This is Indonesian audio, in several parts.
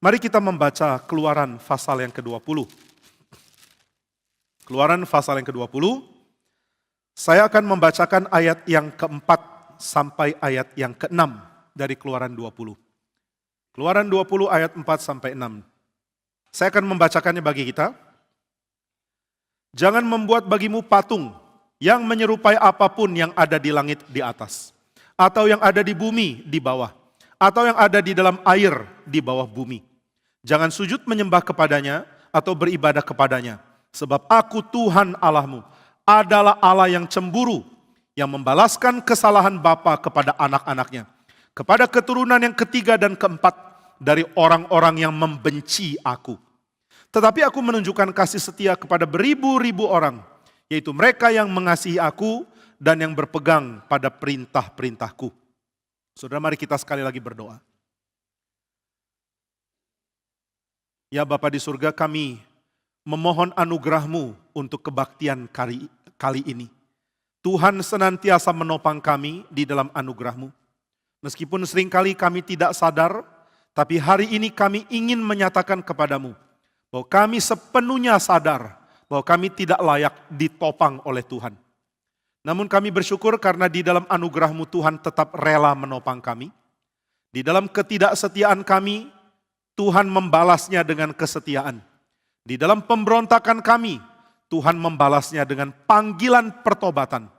Mari kita membaca Keluaran pasal yang ke-20. Keluaran pasal yang ke-20. Saya akan membacakan ayat yang keempat sampai ayat yang ke-6 dari Keluaran 20. Keluaran 20 ayat 4 sampai 6. Saya akan membacakannya bagi kita. Jangan membuat bagimu patung yang menyerupai apapun yang ada di langit di atas, atau yang ada di bumi di bawah, atau yang ada di dalam air di bawah bumi. Jangan sujud menyembah kepadanya atau beribadah kepadanya, sebab aku Tuhan Allahmu adalah Allah yang cemburu, yang membalaskan kesalahan bapa kepada anak-anaknya, kepada keturunan yang ketiga dan keempat dari orang-orang yang membenci aku. Tetapi aku menunjukkan kasih setia kepada beribu-ribu orang, yaitu mereka yang mengasihi aku dan yang berpegang pada perintah-perintahku. Saudara, mari kita sekali lagi berdoa. Ya Bapa di surga, kami memohon anugerah-Mu untuk kebaktian kali ini. Tuhan senantiasa menopang kami di dalam anugerah-Mu. Meskipun seringkali kami tidak sadar, tapi hari ini kami ingin menyatakan kepadamu bahwa kami sepenuhnya sadar bahwa kami tidak layak ditopang oleh Tuhan. Namun kami bersyukur karena di dalam anugerah-Mu Tuhan tetap rela menopang kami. Di dalam ketidaksetiaan kami, Tuhan membalasnya dengan kesetiaan. Di dalam pemberontakan kami, Tuhan membalasnya dengan panggilan pertobatan.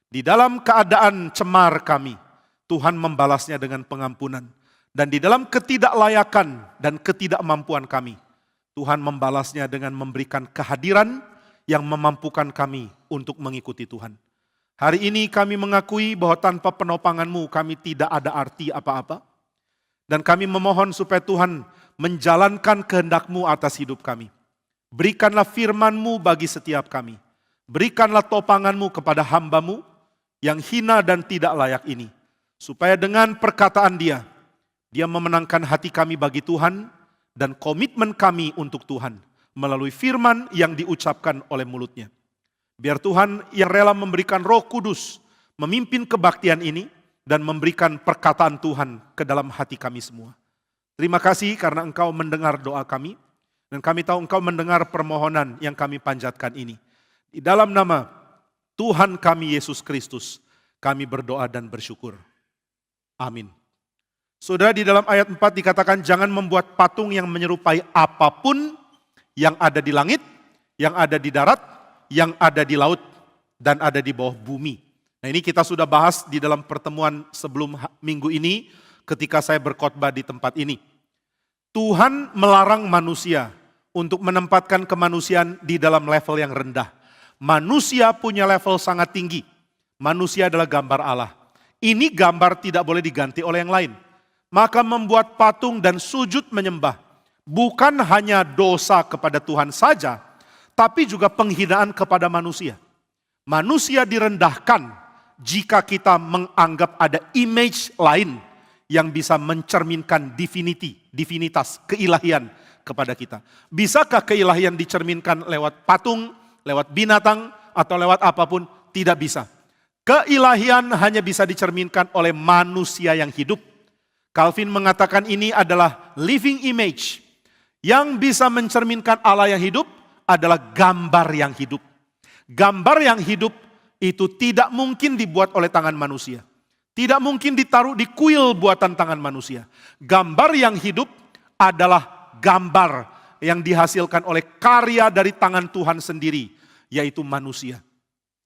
Di dalam keadaan cemar kami, Tuhan membalasnya dengan pengampunan. Dan di dalam ketidaklayakan dan ketidakmampuan kami, Tuhan membalasnya dengan memberikan kehadiran yang memampukan kami untuk mengikuti Tuhan. Hari ini kami mengakui bahwa tanpa penopangan-Mu kami tidak ada arti apa-apa. Dan kami memohon supaya Tuhan menjalankan kehendak-Mu atas hidup kami. Berikanlah firman-Mu bagi setiap kami. Berikanlah topangan-Mu kepada hamba-Mu yang hina dan tidak layak ini. Supaya dengan perkataan dia memenangkan hati kami bagi Tuhan dan komitmen kami untuk Tuhan melalui firman yang diucapkan oleh mulutnya. Biar Tuhan yang rela memberikan Roh Kudus memimpin kebaktian ini dan memberikan perkataan Tuhan ke dalam hati kami semua. Terima kasih karena Engkau mendengar doa kami dan kami tahu Engkau mendengar permohonan yang kami panjatkan ini. Di dalam nama Tuhan kami Yesus Kristus kami berdoa dan bersyukur. Amin. Saudara, di dalam ayat 4 dikatakan jangan membuat patung yang menyerupai apapun yang ada di langit, yang ada di darat, yang ada di laut, dan ada di bawah bumi. Nah, ini kita sudah bahas di dalam pertemuan sebelum minggu ini ketika saya berkhotbah di tempat ini. Tuhan melarang manusia untuk menempatkan kemanusiaan di dalam level yang rendah. Manusia punya level sangat tinggi. Manusia adalah gambar Allah. Ini gambar tidak boleh diganti oleh yang lain. Maka membuat patung dan sujud menyembah bukan hanya dosa kepada Tuhan saja, tapi juga penghinaan kepada manusia. Manusia direndahkan jika kita menganggap ada image lain yang bisa mencerminkan divinitas, keilahian kepada kita. Bisakah keilahian dicerminkan lewat patung, lewat binatang, atau lewat apapun? Tidak bisa. Keilahian hanya bisa dicerminkan oleh manusia yang hidup. Calvin mengatakan ini adalah living image. Yang bisa mencerminkan Allah yang hidup adalah gambar yang hidup. Gambar yang hidup itu tidak mungkin dibuat oleh tangan manusia. Tidak mungkin ditaruh di kuil buatan tangan manusia. Gambar yang hidup adalah gambar yang dihasilkan oleh karya dari tangan Tuhan sendiri, yaitu manusia.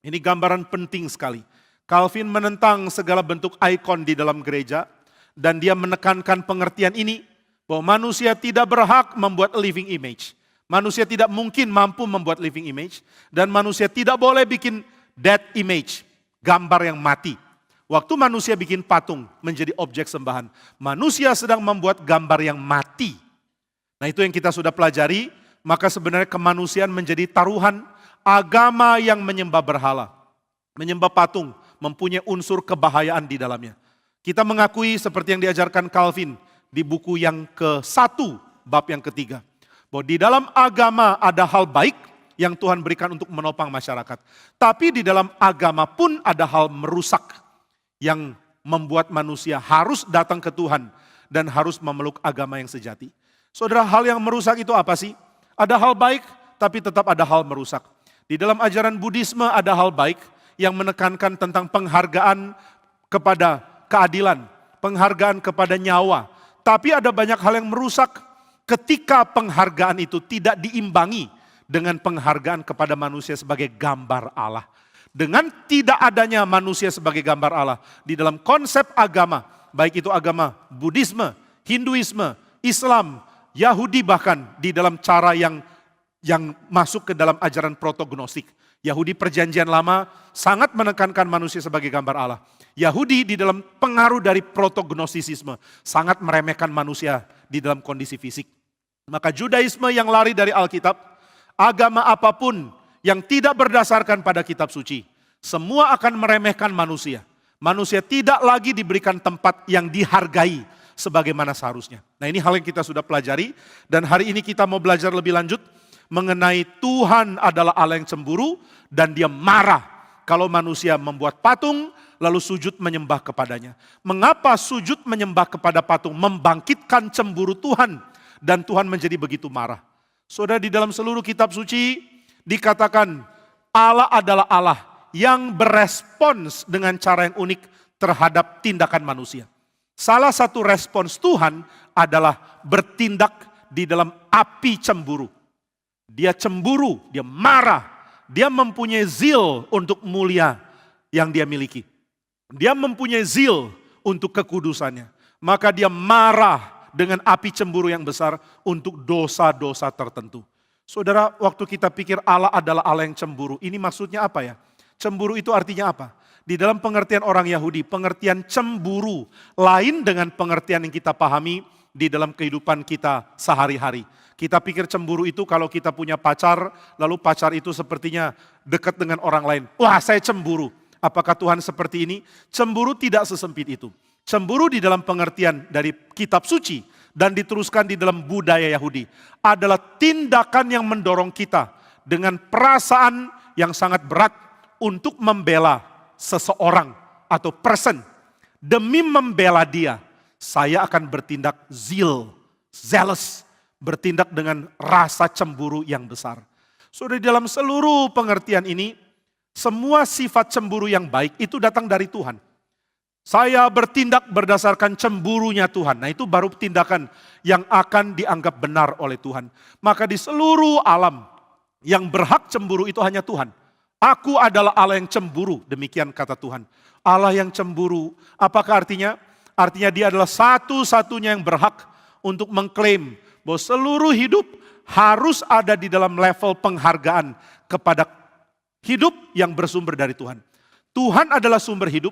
Ini gambaran penting sekali. Calvin menentang segala bentuk ikon di dalam gereja. Dan dia menekankan pengertian ini, bahwa manusia tidak berhak membuat living image. Manusia tidak mungkin mampu membuat living image. Dan manusia tidak boleh bikin dead image, gambar yang mati. Waktu manusia bikin patung menjadi objek sembahan, manusia sedang membuat gambar yang mati. Nah, itu yang kita sudah pelajari, maka sebenarnya kemanusiaan menjadi taruhan agama yang menyembah berhala. Menyembah patung mempunyai unsur kebahayaan di dalamnya. Kita mengakui seperti yang diajarkan Calvin di buku yang ke-1, bab yang ketiga. Bahwa di dalam agama ada hal baik yang Tuhan berikan untuk menopang masyarakat. Tapi di dalam agama pun ada hal merusak yang membuat manusia harus datang ke Tuhan dan harus memeluk agama yang sejati. Saudara, hal yang merusak itu apa sih? Ada hal baik, tapi tetap ada hal merusak. Di dalam ajaran Buddhisme ada hal baik yang menekankan tentang penghargaan kepada keadilan, penghargaan kepada nyawa. Tapi ada banyak hal yang merusak ketika penghargaan itu tidak diimbangi dengan penghargaan kepada manusia sebagai gambar Allah. Dengan tidak adanya manusia sebagai gambar Allah di dalam konsep agama, baik itu agama Buddhisme, Hinduisme, Islam, Yahudi bahkan di dalam cara yang masuk ke dalam ajaran protognostik. Yahudi perjanjian lama sangat menekankan manusia sebagai gambar Allah. Yahudi di dalam pengaruh dari protognostisisme sangat meremehkan manusia di dalam kondisi fisik. Maka Judaisme yang lari dari Alkitab, agama apapun yang tidak berdasarkan pada kitab suci, semua akan meremehkan manusia. Manusia tidak lagi diberikan tempat yang dihargai sebagaimana seharusnya. Nah, ini hal yang kita sudah pelajari dan hari ini kita mau belajar lebih lanjut mengenai Tuhan adalah Allah yang cemburu dan Dia marah kalau manusia membuat patung lalu sujud menyembah kepadanya. Mengapa sujud menyembah kepada patung membangkitkan cemburu Tuhan dan Tuhan menjadi begitu marah? Saudara, di dalam seluruh kitab suci dikatakan Allah adalah Allah yang berespons dengan cara yang unik terhadap tindakan manusia. Salah satu respons Tuhan adalah bertindak di dalam api cemburu. Dia cemburu, dia marah, dia mempunyai zeal untuk mulia yang dia miliki. Dia mempunyai zeal untuk kekudusannya. Maka dia marah dengan api cemburu yang besar untuk dosa-dosa tertentu. Saudara, waktu kita pikir Allah adalah Allah yang cemburu, ini maksudnya apa ya? Cemburu itu artinya apa? Di dalam pengertian orang Yahudi, pengertian cemburu lain dengan pengertian yang kita pahami di dalam kehidupan kita sehari-hari. Kita pikir cemburu itu kalau kita punya pacar, lalu pacar itu sepertinya dekat dengan orang lain. Wah, saya cemburu. Apakah Tuhan seperti ini? Cemburu tidak sesempit itu. Cemburu di dalam pengertian dari kitab suci dan diteruskan di dalam budaya Yahudi adalah tindakan yang mendorong kita dengan perasaan yang sangat berat untuk membela seseorang atau person. Demi membela dia, saya akan bertindak zealous, bertindak dengan rasa cemburu yang besar. Sudah di dalam seluruh pengertian ini, semua sifat cemburu yang baik itu datang dari Tuhan. Saya bertindak berdasarkan cemburunya Tuhan. Nah, itu baru tindakan yang akan dianggap benar oleh Tuhan. Maka di seluruh alam yang berhak cemburu itu hanya Tuhan. Aku adalah Allah yang cemburu, demikian kata Tuhan. Allah yang cemburu, apakah artinya? Artinya Dia adalah satu-satunya yang berhak untuk mengklaim bahwa seluruh hidup harus ada di dalam level penghargaan kepada hidup yang bersumber dari Tuhan. Tuhan adalah sumber hidup.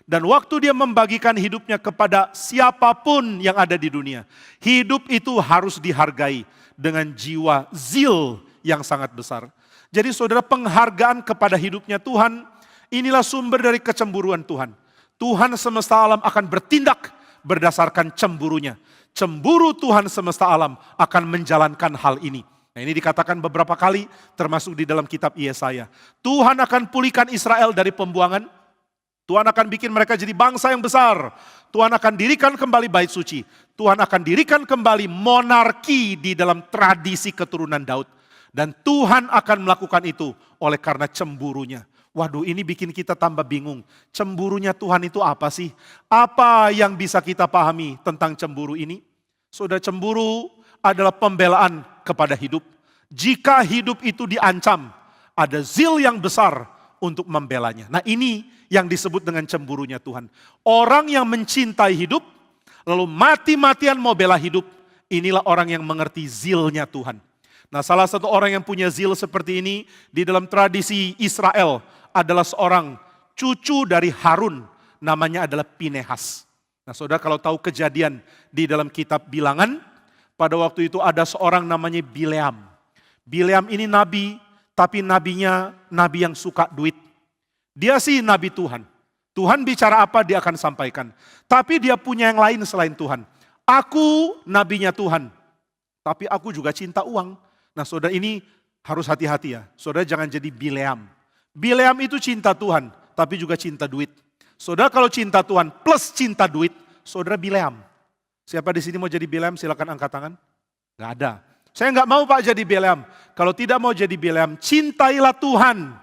Dan waktu Dia membagikan hidupnya kepada siapapun yang ada di dunia, hidup itu harus dihargai dengan jiwa zeal yang sangat besar. Jadi saudara, penghargaan kepada hidupnya Tuhan, inilah sumber dari kecemburuan Tuhan. Tuhan semesta alam akan bertindak berdasarkan cemburunya. Cemburu Tuhan semesta alam akan menjalankan hal ini. Nah, ini dikatakan beberapa kali termasuk di dalam kitab Yesaya. Tuhan akan pulihkan Israel dari pembuangan. Tuhan akan bikin mereka jadi bangsa yang besar. Tuhan akan dirikan kembali bait suci. Tuhan akan dirikan kembali monarki di dalam tradisi keturunan Daud. Dan Tuhan akan melakukan itu oleh karena cemburunya. Waduh, ini bikin kita tambah bingung. Cemburunya Tuhan itu apa sih? Apa yang bisa kita pahami tentang cemburu ini? Saudara, cemburu adalah pembelaan kepada hidup. Jika hidup itu diancam, ada zeal yang besar untuk membelanya. Nah, ini yang disebut dengan cemburunya Tuhan. Orang yang mencintai hidup, lalu mati-matian mau bela hidup, inilah orang yang mengerti zeal-nya Tuhan. Nah, salah satu orang yang punya zeal seperti ini di dalam tradisi Israel adalah seorang cucu dari Harun, namanya adalah Pinehas. Nah, saudara, kalau tahu kejadian di dalam kitab Bilangan, pada waktu itu ada seorang namanya Bileam. Bileam ini nabi, tapi nabinya nabi yang suka duit. Dia sih nabi Tuhan. Tuhan bicara apa dia akan sampaikan. Tapi dia punya yang lain selain Tuhan. Aku nabinya Tuhan. Tapi aku juga cinta uang. Nah, saudara, ini harus hati-hati ya. Saudara, jangan jadi Bileam. Bileam itu cinta Tuhan, tapi juga cinta duit. Saudara, kalau cinta Tuhan plus cinta duit, saudara Bileam. Siapa di sini mau jadi Bileam? Silakan angkat tangan. Gak ada. Saya nggak mau Pak jadi Bileam. Kalau tidak mau jadi Bileam, cintailah Tuhan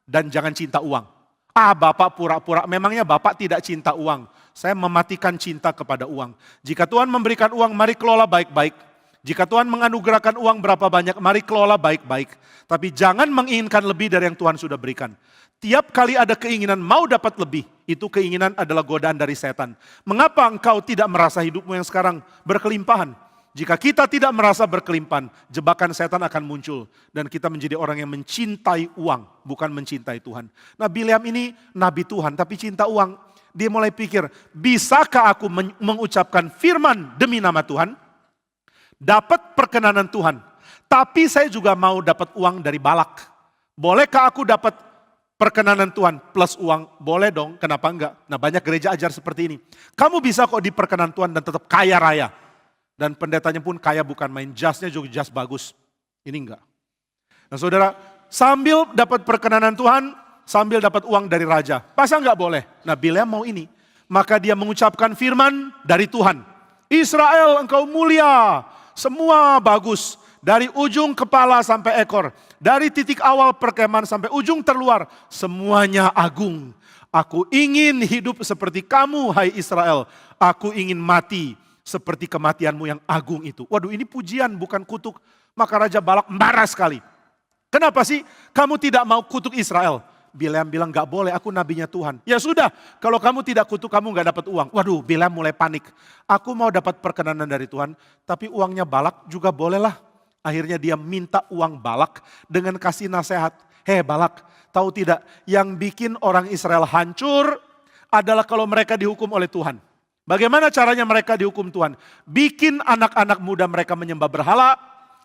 dan jangan cinta uang. Bapak pura-pura, memangnya Bapak tidak cinta uang. Saya mematikan cinta kepada uang. Jika Tuhan memberikan uang, mari kelola baik-baik. Jika Tuhan menganugerahkan uang berapa banyak, mari kelola baik-baik. Tapi jangan menginginkan lebih dari yang Tuhan sudah berikan. Tiap kali ada keinginan mau dapat lebih, itu keinginan adalah godaan dari setan. Mengapa engkau tidak merasa hidupmu yang sekarang berkelimpahan? Jika kita tidak merasa berkelimpahan, jebakan setan akan muncul. Dan kita menjadi orang yang mencintai uang, bukan mencintai Tuhan. Nah Bileam ini nabi Tuhan, tapi cinta uang. Dia mulai pikir, bisakah aku mengucapkan firman demi nama Tuhan? Dapat perkenanan Tuhan. Tapi saya juga mau dapat uang dari Balak. Bolehkah aku dapat perkenanan Tuhan plus uang? Boleh dong, kenapa enggak? Nah banyak gereja ajar seperti ini. Kamu bisa kok diperkenan Tuhan dan tetap kaya raya. Dan pendetanya pun kaya bukan main, jasnya juga jas bagus. Ini enggak. Nah saudara, sambil dapat perkenanan Tuhan, sambil dapat uang dari raja. Masa enggak boleh? Nah Bileam mau ini. Maka dia mengucapkan firman dari Tuhan. Israel engkau mulia, semua bagus. Dari ujung kepala sampai ekor. Dari titik awal perkemahan sampai ujung terluar. Semuanya agung. Aku ingin hidup seperti kamu hai Israel. Aku ingin mati seperti kematianmu yang agung itu. Waduh ini pujian bukan kutuk. Maka Raja Balak marah sekali. Kenapa sih kamu tidak mau kutuk Israel? Bileam bilang gak boleh, aku nabinya Tuhan. Ya sudah, kalau kamu tidak kutuk kamu gak dapat uang. Waduh Bileam mulai panik. Aku mau dapat perkenanan dari Tuhan, tapi uangnya Balak juga bolehlah. Akhirnya dia minta uang Balak dengan kasih nasihat. Hei Balak, tahu tidak yang bikin orang Israel hancur adalah kalau mereka dihukum oleh Tuhan. Bagaimana caranya mereka dihukum Tuhan? Bikin anak-anak muda mereka menyembah berhala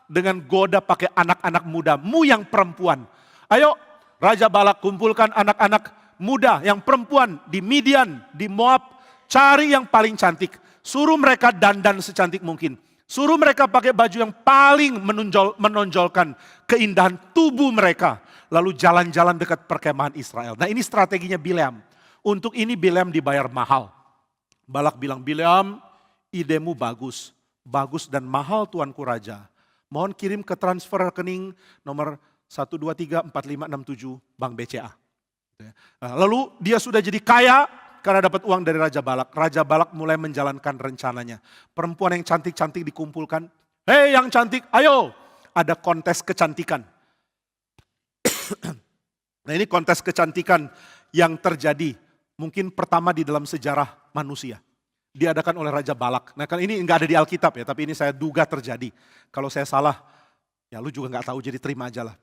dengan goda pakai anak-anak mudamu yang perempuan. Ayo Raja Balak kumpulkan anak-anak muda yang perempuan di Midian, di Moab. Cari yang paling cantik. Suruh mereka dandan secantik mungkin. Suruh mereka pakai baju yang paling menonjolkan keindahan tubuh mereka. Lalu jalan-jalan dekat perkemahan Israel. Nah ini strateginya Bileam. Untuk ini Bileam dibayar mahal. Balak bilang, Bileam idemu bagus. Bagus dan mahal tuanku raja. Mohon kirim ke transfer rekening nomor 1234567 Bank BCA. Nah, lalu dia sudah jadi kaya karena dapat uang dari Raja Balak. Raja Balak mulai menjalankan rencananya. Perempuan yang cantik-cantik dikumpulkan. Hei yang cantik, ayo. Ada kontes kecantikan. Nah ini kontes kecantikan yang terjadi. Mungkin pertama di dalam sejarah manusia. Diadakan oleh Raja Balak. Nah kan ini enggak ada di Alkitab ya, tapi ini saya duga terjadi. Kalau saya salah, ya lu juga enggak tahu jadi terima aja lah.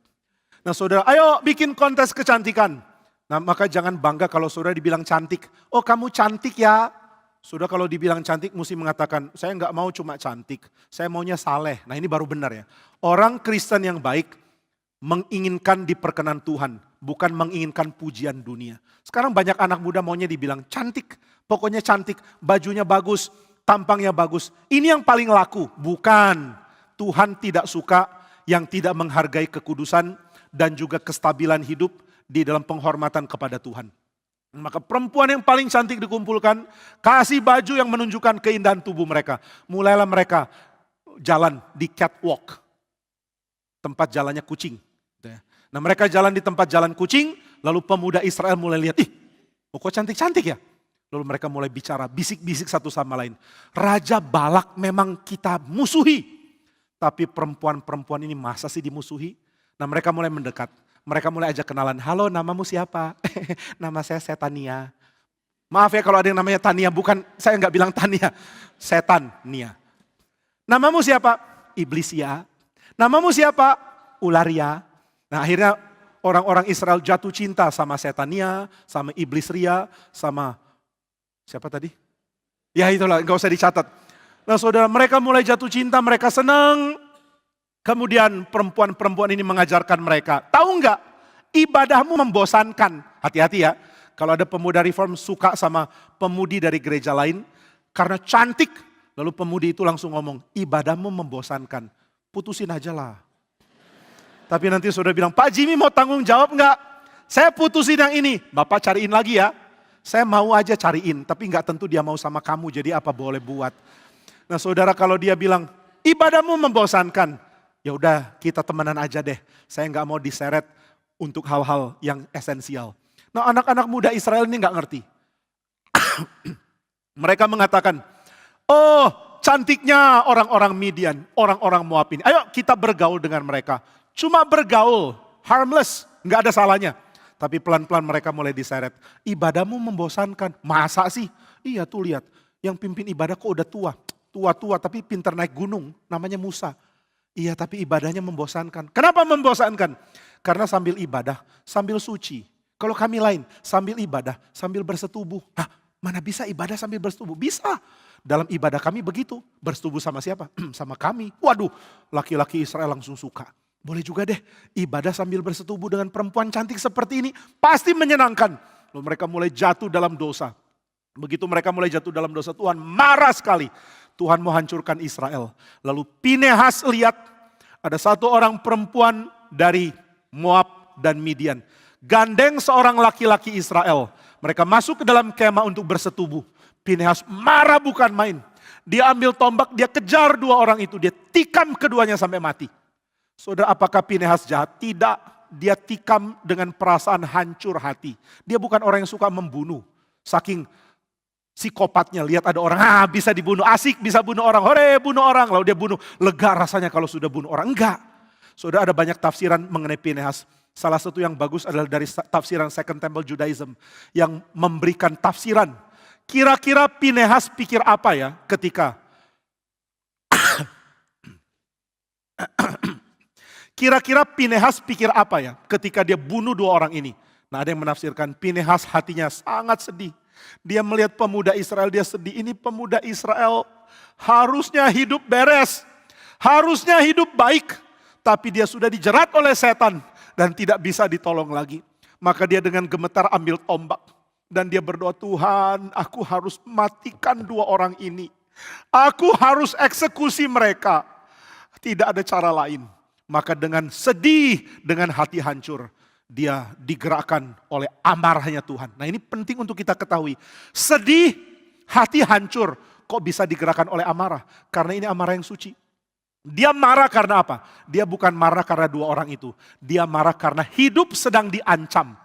Nah saudara, ayo bikin kontes kecantikan. Nah maka jangan bangga kalau saudara dibilang cantik. Oh kamu cantik ya. Saudara kalau dibilang cantik mesti mengatakan, saya enggak mau cuma cantik. Saya maunya saleh. Nah ini baru benar ya. Orang Kristen yang baik menginginkan diperkenan Tuhan. Bukan menginginkan pujian dunia. Sekarang banyak anak muda maunya dibilang cantik. Pokoknya cantik, bajunya bagus, tampangnya bagus. Ini yang paling laku. Bukan. Tuhan tidak suka yang tidak menghargai kekudusan dan juga kestabilan hidup di dalam penghormatan kepada Tuhan. Maka perempuan yang paling cantik dikumpulkan, kasih baju yang menunjukkan keindahan tubuh mereka. Mulailah mereka jalan di catwalk. Tempat jalannya kucing. Nah mereka jalan di tempat jalan kucing, lalu pemuda Israel mulai lihat, kok cantik-cantik ya? Lalu mereka mulai bicara, bisik-bisik satu sama lain. Raja Balak memang kita musuhi. Tapi perempuan-perempuan ini masa sih dimusuhi? Nah mereka mulai mendekat, mereka mulai ajak kenalan. Halo namamu siapa? Nama saya Setania. Maaf ya kalau ada yang namanya Tania, bukan saya nggak bilang Tania. Setan, Nia. Namamu siapa? Iblis ya. Namamu siapa? Ularia. Nah akhirnya orang-orang Israel jatuh cinta sama Setania, sama Iblis Ria, sama siapa tadi? Ya itulah, gak usah dicatat. Nah saudara mereka mulai jatuh cinta, mereka senang. Kemudian perempuan-perempuan ini mengajarkan mereka, tahu nggak? Ibadahmu membosankan. Hati-hati ya, kalau ada pemuda reform suka sama pemudi dari gereja lain, karena cantik. Lalu pemudi itu langsung ngomong, ibadahmu membosankan. Putusin aja lah. Tapi nanti saudara bilang, Pak Jimmy mau tanggung jawab nggak? Saya putusin yang ini. Bapak cariin lagi ya. Saya mau aja cariin, tapi nggak tentu dia mau sama kamu, jadi apa boleh buat. Nah saudara kalau dia bilang, ibadahmu membosankan. Ya udah, kita temenan aja deh. Saya nggak mau diseret untuk hal-hal yang esensial. Nah, anak-anak muda Israel ini nggak ngerti. Mereka mengatakan, oh cantiknya orang-orang Midian, orang-orang Moab ini. Ayo kita bergaul dengan mereka. Cuma bergaul, harmless, nggak ada salahnya. Tapi pelan-pelan mereka mulai diseret. Ibadahmu membosankan. Masa sih? Iya tuh lihat, yang pimpin ibadah kok udah tua. Tua-tua tapi pintar naik gunung, namanya Musa. Iya tapi ibadahnya membosankan. Kenapa membosankan? Karena sambil ibadah, sambil suci. Kalau kami lain, sambil ibadah, sambil bersetubuh. Hah, mana bisa ibadah sambil bersetubuh? Bisa. Dalam ibadah kami begitu. Bersetubuh sama siapa? Sama kami. Waduh, laki-laki Israel langsung suka. Boleh juga deh, ibadah sambil bersetubuh dengan perempuan cantik seperti ini. Pasti menyenangkan. Lalu mereka mulai jatuh dalam dosa. Begitu mereka mulai jatuh dalam dosa, Tuhan marah sekali. Tuhan mau hancurkan Israel. Lalu Pinehas lihat ada satu orang perempuan dari Moab dan Midian. Gandeng seorang laki-laki Israel. Mereka masuk ke dalam kemah untuk bersetubuh. Pinehas marah bukan main. Dia ambil tombak, dia kejar dua orang itu. Dia tikam keduanya sampai mati. Saudara, apakah Pinehas jahat? Tidak, dia tikam dengan perasaan hancur hati. Dia bukan orang yang suka membunuh. Saking psikopatnya, lihat ada orang, bisa dibunuh, asik bisa bunuh orang, hore bunuh orang. Lalu dia bunuh, lega rasanya kalau sudah bunuh orang. Enggak. Saudara, ada banyak tafsiran mengenai Pinehas. Salah satu yang bagus adalah dari tafsiran Second Temple Judaism. Yang memberikan tafsiran. Kira-kira Pinehas pikir apa ya ketika Kira-kira Pinehas pikir apa ya ketika dia bunuh dua orang ini? Nah, ada yang menafsirkan Pinehas hatinya sangat sedih. Dia melihat pemuda Israel, dia sedih. Ini pemuda Israel harusnya hidup beres. Harusnya hidup baik. Tapi dia sudah dijerat oleh setan dan tidak bisa ditolong lagi. Maka dia dengan gemetar ambil tombak. Dan dia berdoa, Tuhan, aku harus matikan dua orang ini. Aku harus eksekusi mereka. Tidak ada cara lain. Maka dengan sedih, dengan hati hancur, dia digerakkan oleh amarahnya Tuhan. Nah ini penting untuk kita ketahui. Sedih, hati hancur, kok bisa digerakkan oleh amarah? Karena ini amarah yang suci. Dia marah karena apa? Dia bukan marah karena dua orang itu. Dia marah karena hidup sedang diancam.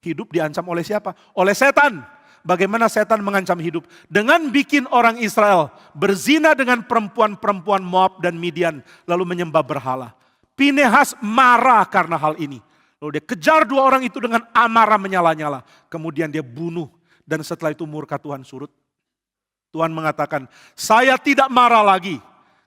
Hidup diancam oleh siapa? Oleh setan. Bagaimana setan mengancam hidup? Dengan bikin orang Israel berzina dengan perempuan-perempuan Moab dan Midian. Lalu menyembah berhala. Pinehas marah karena hal ini. Lalu dia kejar dua orang itu dengan amarah menyala-nyala. Kemudian dia bunuh. Dan setelah itu murka Tuhan surut. Tuhan mengatakan, saya tidak marah lagi.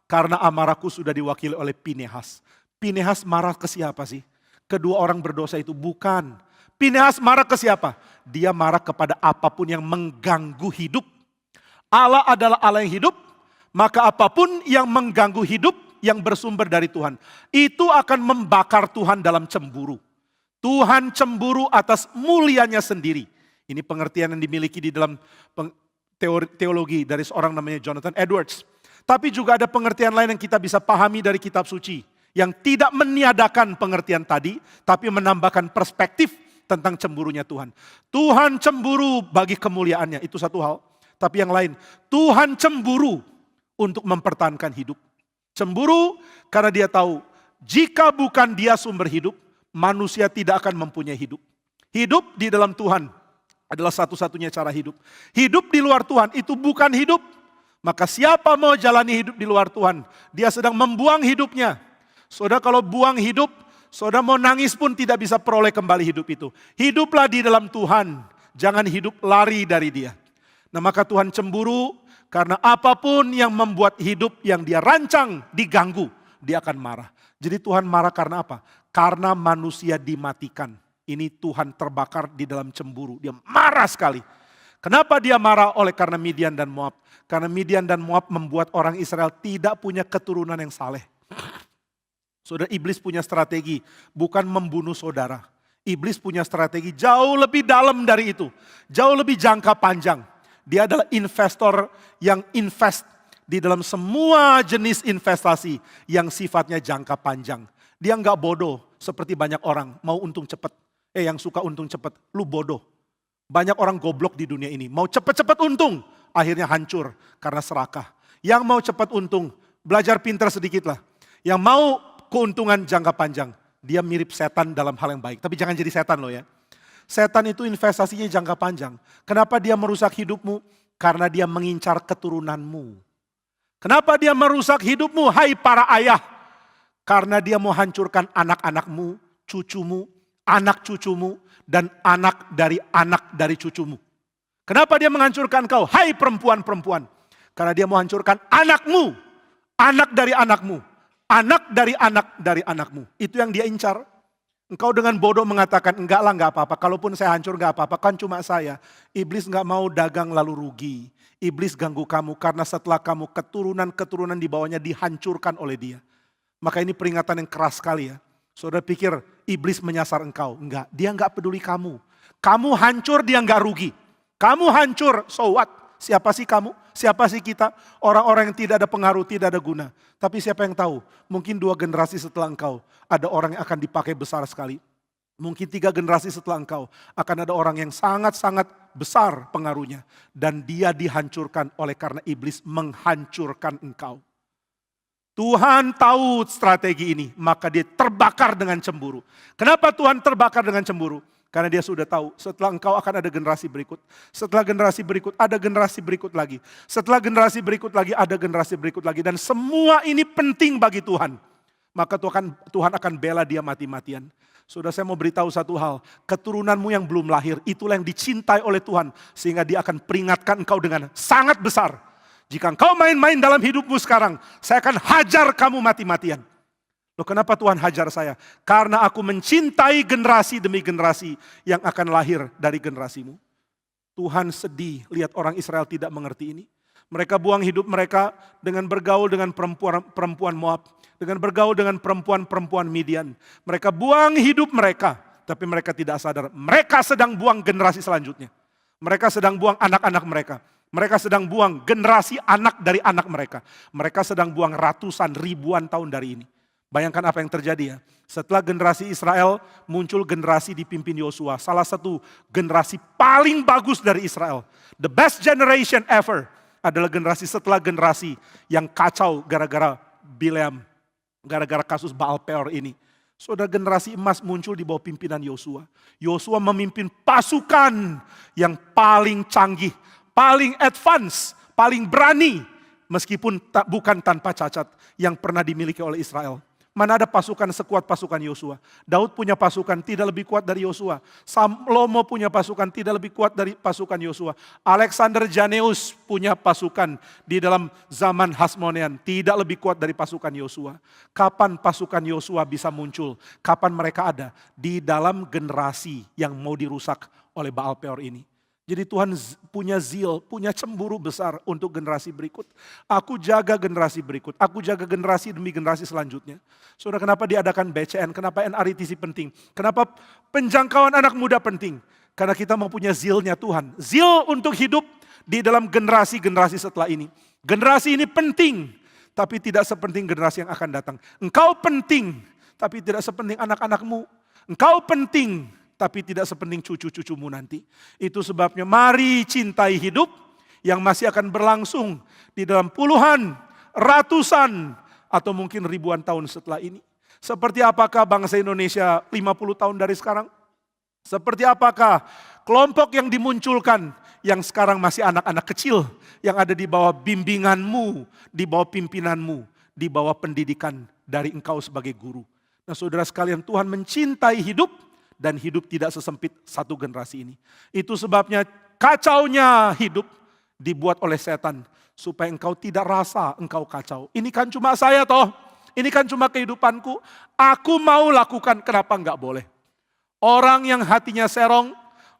Karena amarahku sudah diwakili oleh Pinehas. Pinehas marah ke siapa sih? Kedua orang berdosa itu bukan. Pinehas marah ke siapa? Dia marah kepada apapun yang mengganggu hidup. Allah adalah Allah yang hidup. Maka apapun yang mengganggu hidup yang bersumber dari Tuhan. Itu akan membakar Tuhan dalam cemburu. Tuhan cemburu atas mulianya sendiri. Ini pengertian yang dimiliki di dalam teologi dari seorang namanya Jonathan Edwards. Tapi juga ada pengertian lain yang kita bisa pahami dari kitab suci. Yang tidak meniadakan pengertian tadi, tapi menambahkan perspektif tentang cemburunya Tuhan. Tuhan cemburu bagi kemuliaannya, itu satu hal. Tapi yang lain, Tuhan cemburu untuk mempertahankan hidup. Cemburu karena dia tahu, jika bukan dia sumber hidup, manusia tidak akan mempunyai hidup. Hidup di dalam Tuhan adalah satu-satunya cara hidup. Hidup di luar Tuhan itu bukan hidup. Maka siapa mau jalani hidup di luar Tuhan, dia sedang membuang hidupnya. Saudara kalau buang hidup, saudara mau nangis pun tidak bisa peroleh kembali hidup itu. Hiduplah di dalam Tuhan, jangan hidup lari dari dia. Nah maka Tuhan cemburu karena apapun yang membuat hidup yang dia rancang diganggu, dia akan marah. Jadi Tuhan marah karena apa? Karena manusia dimatikan. Ini Tuhan terbakar di dalam cemburu, dia marah sekali. Kenapa dia marah? Oleh karena Midian dan Moab. Karena Midian dan Moab membuat orang Israel tidak punya keturunan yang saleh. Saudara, iblis punya strategi, bukan membunuh saudara. Iblis punya strategi jauh lebih dalam dari itu. Jauh lebih jangka panjang. Dia adalah investor yang invest di dalam semua jenis investasi yang sifatnya jangka panjang. Dia nggak bodoh seperti banyak orang mau untung cepat. Yang suka untung cepat, lu bodoh. Banyak orang goblok di dunia ini. Mau cepat-cepat untung, akhirnya hancur karena serakah. Yang mau cepat untung, Belajar pintar sedikit lah. Yang mau keuntungan jangka panjang, dia mirip setan dalam hal yang baik. Tapi jangan jadi setan loh ya. Setan itu investasinya jangka panjang. Kenapa dia merusak hidupmu? Karena dia mengincar keturunanmu. Kenapa dia merusak hidupmu? Hai para ayah. Karena dia mau hancurkan anak-anakmu, cucumu, anak cucumu, dan anak dari cucumu. Kenapa dia menghancurkan kau? Hai perempuan-perempuan. Karena dia mau hancurkan anakmu, anak dari anakmu, anak dari anakmu. Itu yang dia incar. Engkau dengan bodoh mengatakan, enggak lah, enggak apa-apa. Kalaupun saya hancur enggak apa-apa, kan cuma saya. Iblis enggak mau dagang lalu rugi. Iblis ganggu kamu karena setelah kamu keturunan-keturunan di bawahnya dihancurkan oleh dia. Maka ini peringatan yang keras sekali ya. Saudara pikir iblis menyasar engkau. Enggak, dia enggak peduli kamu. Kamu hancur, dia enggak rugi. Kamu hancur, so what? Siapa sih kamu? Siapa sih kita? Orang-orang yang tidak ada pengaruh, tidak ada guna. Tapi siapa yang tahu? Mungkin 2 generasi setelah engkau, ada orang yang akan dipakai besar sekali. Mungkin 3 generasi setelah engkau, akan ada orang yang sangat-sangat besar pengaruhnya. Dan dia dihancurkan oleh karena iblis menghancurkan engkau. Tuhan tahu strategi ini, maka dia terbakar dengan cemburu. Kenapa Tuhan terbakar dengan cemburu? Karena dia sudah tahu setelah engkau akan ada generasi berikut. Setelah generasi berikut ada generasi berikut lagi. Setelah generasi berikut lagi ada generasi berikut lagi. Dan semua ini penting bagi Tuhan. Maka Tuhan akan bela dia mati-matian. Sudah saya mau beritahu satu hal. Keturunanmu yang belum lahir itulah yang dicintai oleh Tuhan. Sehingga dia akan peringatkan engkau dengan sangat besar. Jika engkau main-main dalam hidupmu sekarang, saya akan hajar kamu mati-matian. Loh, kenapa Tuhan hajar saya? Karena aku mencintai generasi demi generasi yang akan lahir dari generasimu. Tuhan sedih lihat orang Israel tidak mengerti ini. Mereka buang hidup mereka dengan bergaul dengan perempuan Moab. Dengan bergaul dengan perempuan-perempuan Midian. Mereka buang hidup mereka, tapi mereka tidak sadar. Mereka sedang buang generasi selanjutnya. Mereka sedang buang anak-anak mereka. Mereka sedang buang generasi anak dari anak mereka. Mereka sedang buang ratusan ribuan tahun dari ini. Bayangkan apa yang terjadi ya. Setelah generasi Israel muncul generasi dipimpin Yosua. Salah satu generasi paling bagus dari Israel. The best generation ever adalah generasi setelah generasi yang kacau gara-gara Bileam. Gara-gara kasus Baal Peor ini. Saudara, generasi emas muncul di bawah pimpinan Yosua. Yosua memimpin pasukan yang paling canggih. Paling advance, paling berani, meskipun bukan tanpa cacat yang pernah dimiliki oleh Israel. Mana ada pasukan sekuat pasukan Yosua. Daud punya pasukan tidak lebih kuat dari Yosua. Salomo punya pasukan tidak lebih kuat dari pasukan Yosua. Alexander Janneus punya pasukan di dalam zaman Hasmonean tidak lebih kuat dari pasukan Yosua. Kapan pasukan Yosua bisa muncul? Kapan mereka ada? Di dalam generasi yang mau dirusak oleh Baal Peor ini. Jadi Tuhan punya zeal, punya cemburu besar untuk generasi berikut. Aku jaga generasi berikut, aku jaga generasi demi generasi selanjutnya. Saudara, kenapa diadakan BCN, kenapa NRITC penting? Kenapa penjangkauan anak muda penting? Karena kita mau punya zealnya Tuhan. Zeal untuk hidup di dalam generasi-generasi setelah ini. Generasi ini penting, tapi tidak sepenting generasi yang akan datang. Engkau penting, tapi tidak sepenting anak-anakmu. Engkau penting, tapi tidak sepenting cucu-cucumu nanti. Itu sebabnya mari cintai hidup yang masih akan berlangsung di dalam puluhan, ratusan, atau mungkin ribuan tahun setelah ini. Seperti apakah bangsa Indonesia 50 tahun dari sekarang? Seperti apakah kelompok yang dimunculkan yang sekarang masih anak-anak kecil yang ada di bawah bimbinganmu, di bawah pimpinanmu, di bawah pendidikan dari engkau sebagai guru. Nah, saudara sekalian, Tuhan mencintai hidup dan hidup tidak sesempit satu generasi ini. Itu sebabnya kacaunya hidup dibuat oleh setan. Supaya engkau tidak rasa engkau kacau. Ini kan cuma saya toh. Ini kan cuma kehidupanku. Aku mau lakukan, kenapa enggak boleh? Orang yang hatinya serong.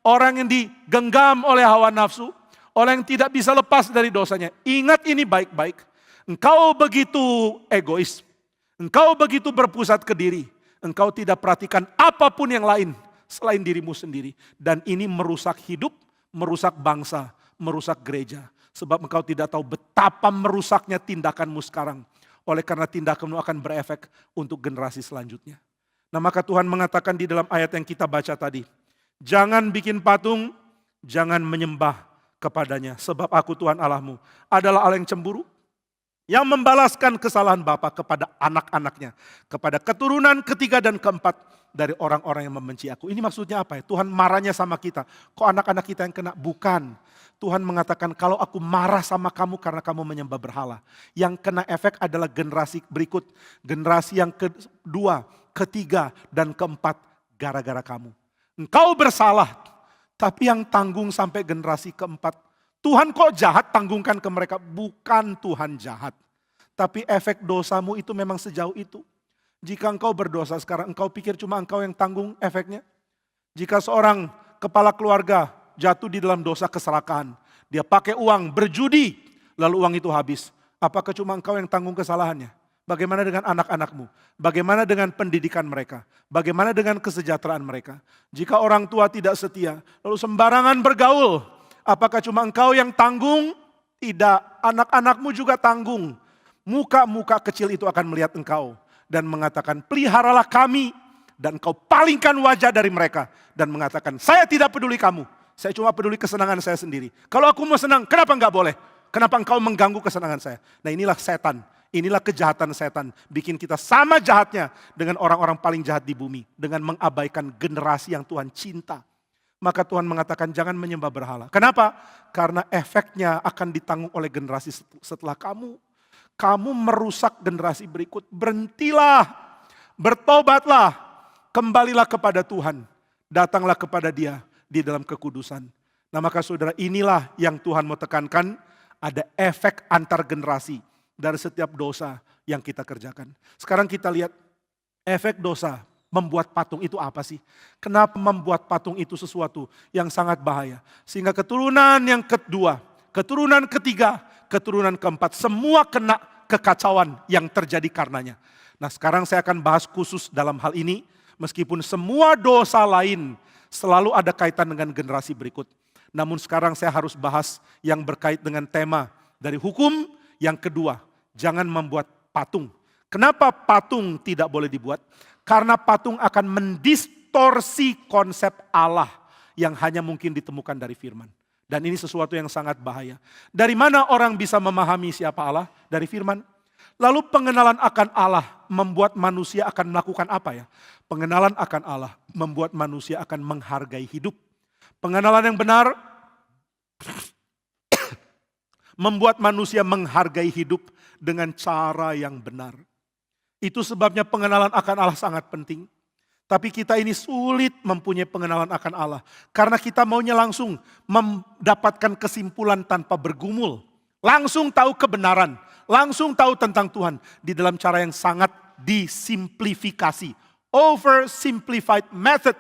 Orang yang digenggam oleh hawa nafsu. Orang yang tidak bisa lepas dari dosanya. Ingat ini baik-baik. Engkau begitu egois. Engkau begitu berpusat ke diri. Engkau tidak perhatikan apapun yang lain selain dirimu sendiri. Dan ini merusak hidup, merusak bangsa, merusak gereja. Sebab engkau tidak tahu betapa merusaknya tindakanmu sekarang. Oleh karena tindakanmu akan berefek untuk generasi selanjutnya. Nah, maka Tuhan mengatakan di dalam ayat yang kita baca tadi. Jangan bikin patung, jangan menyembah kepadanya. Sebab aku Tuhan Allahmu adalah Allah yang cemburu. yang membalaskan kesalahan bapa kepada anak-anaknya, kepada keturunan ketiga dan keempat dari orang-orang yang membenci aku. Ini maksudnya apa ya? Tuhan marahnya sama kita. Kok anak-anak kita yang kena? Bukan. Tuhan mengatakan kalau aku marah sama kamu karena kamu menyembah berhala. Yang kena efek adalah generasi berikut. Generasi yang kedua, ketiga, dan keempat gara-gara kamu. Engkau bersalah, tapi yang tanggung sampai generasi keempat. Tuhan kok jahat, tanggungkan ke mereka. Bukan Tuhan jahat. Tapi efek dosamu itu memang sejauh itu. Jika engkau berdosa sekarang, engkau pikir cuma engkau yang tanggung efeknya. Jika seorang kepala keluarga jatuh di dalam dosa kesalahan, dia pakai uang, berjudi, lalu uang itu habis. Apakah cuma engkau yang tanggung kesalahannya? Bagaimana dengan anak-anakmu? Bagaimana dengan pendidikan mereka? Bagaimana dengan kesejahteraan mereka? Jika orang tua tidak setia, lalu sembarangan bergaul, apakah cuma engkau yang tanggung? Tidak, anak-anakmu juga tanggung. Muka-muka kecil itu akan melihat engkau dan mengatakan, peliharalah kami. Dan engkau palingkan wajah dari mereka dan mengatakan, saya tidak peduli kamu. Saya cuma peduli kesenangan saya sendiri. Kalau aku mau senang, kenapa enggak boleh? Kenapa engkau mengganggu kesenangan saya? Nah, inilah setan. Inilah kejahatan setan. Bikin kita sama jahatnya dengan orang-orang paling jahat di bumi. Dengan mengabaikan generasi yang Tuhan cinta. Maka Tuhan mengatakan jangan menyembah berhala. Kenapa? Karena efeknya akan ditanggung oleh generasi setelah kamu. Kamu merusak generasi berikut. Berhentilah. Bertobatlah. Kembalilah kepada Tuhan. Datanglah kepada Dia di dalam kekudusan. Nah maka saudara, inilah yang Tuhan mau tekankan. Ada efek antar generasi dari setiap dosa yang kita kerjakan. Sekarang kita lihat efek dosa membuat patung itu apa sih? Kenapa membuat patung itu sesuatu yang sangat bahaya? Sehingga keturunan yang kedua, keturunan ketiga, keturunan keempat, semua kena kekacauan yang terjadi karenanya. Nah sekarang saya akan bahas khusus dalam hal ini, meskipun semua dosa lain selalu ada kaitan dengan generasi berikut. Namun sekarang saya harus bahas yang berkait dengan tema dari hukum. Yang kedua, jangan membuat patung. Kenapa patung tidak boleh dibuat? Karena patung akan mendistorsi konsep Allah yang hanya mungkin ditemukan dari firman. Dan ini sesuatu yang sangat bahaya. Dari mana orang bisa memahami siapa Allah? Dari firman. Lalu pengenalan akan Allah membuat manusia akan melakukan apa ya? Pengenalan akan Allah membuat manusia akan menghargai hidup. Pengenalan yang benar membuat manusia menghargai hidup dengan cara yang benar. Itu sebabnya pengenalan akan Allah sangat penting. Tapi kita ini sulit mempunyai pengenalan akan Allah. Karena kita maunya langsung mendapatkan kesimpulan tanpa bergumul. Langsung tahu kebenaran. Langsung tahu tentang Tuhan. Di dalam cara yang sangat disimplifikasi. Oversimplified method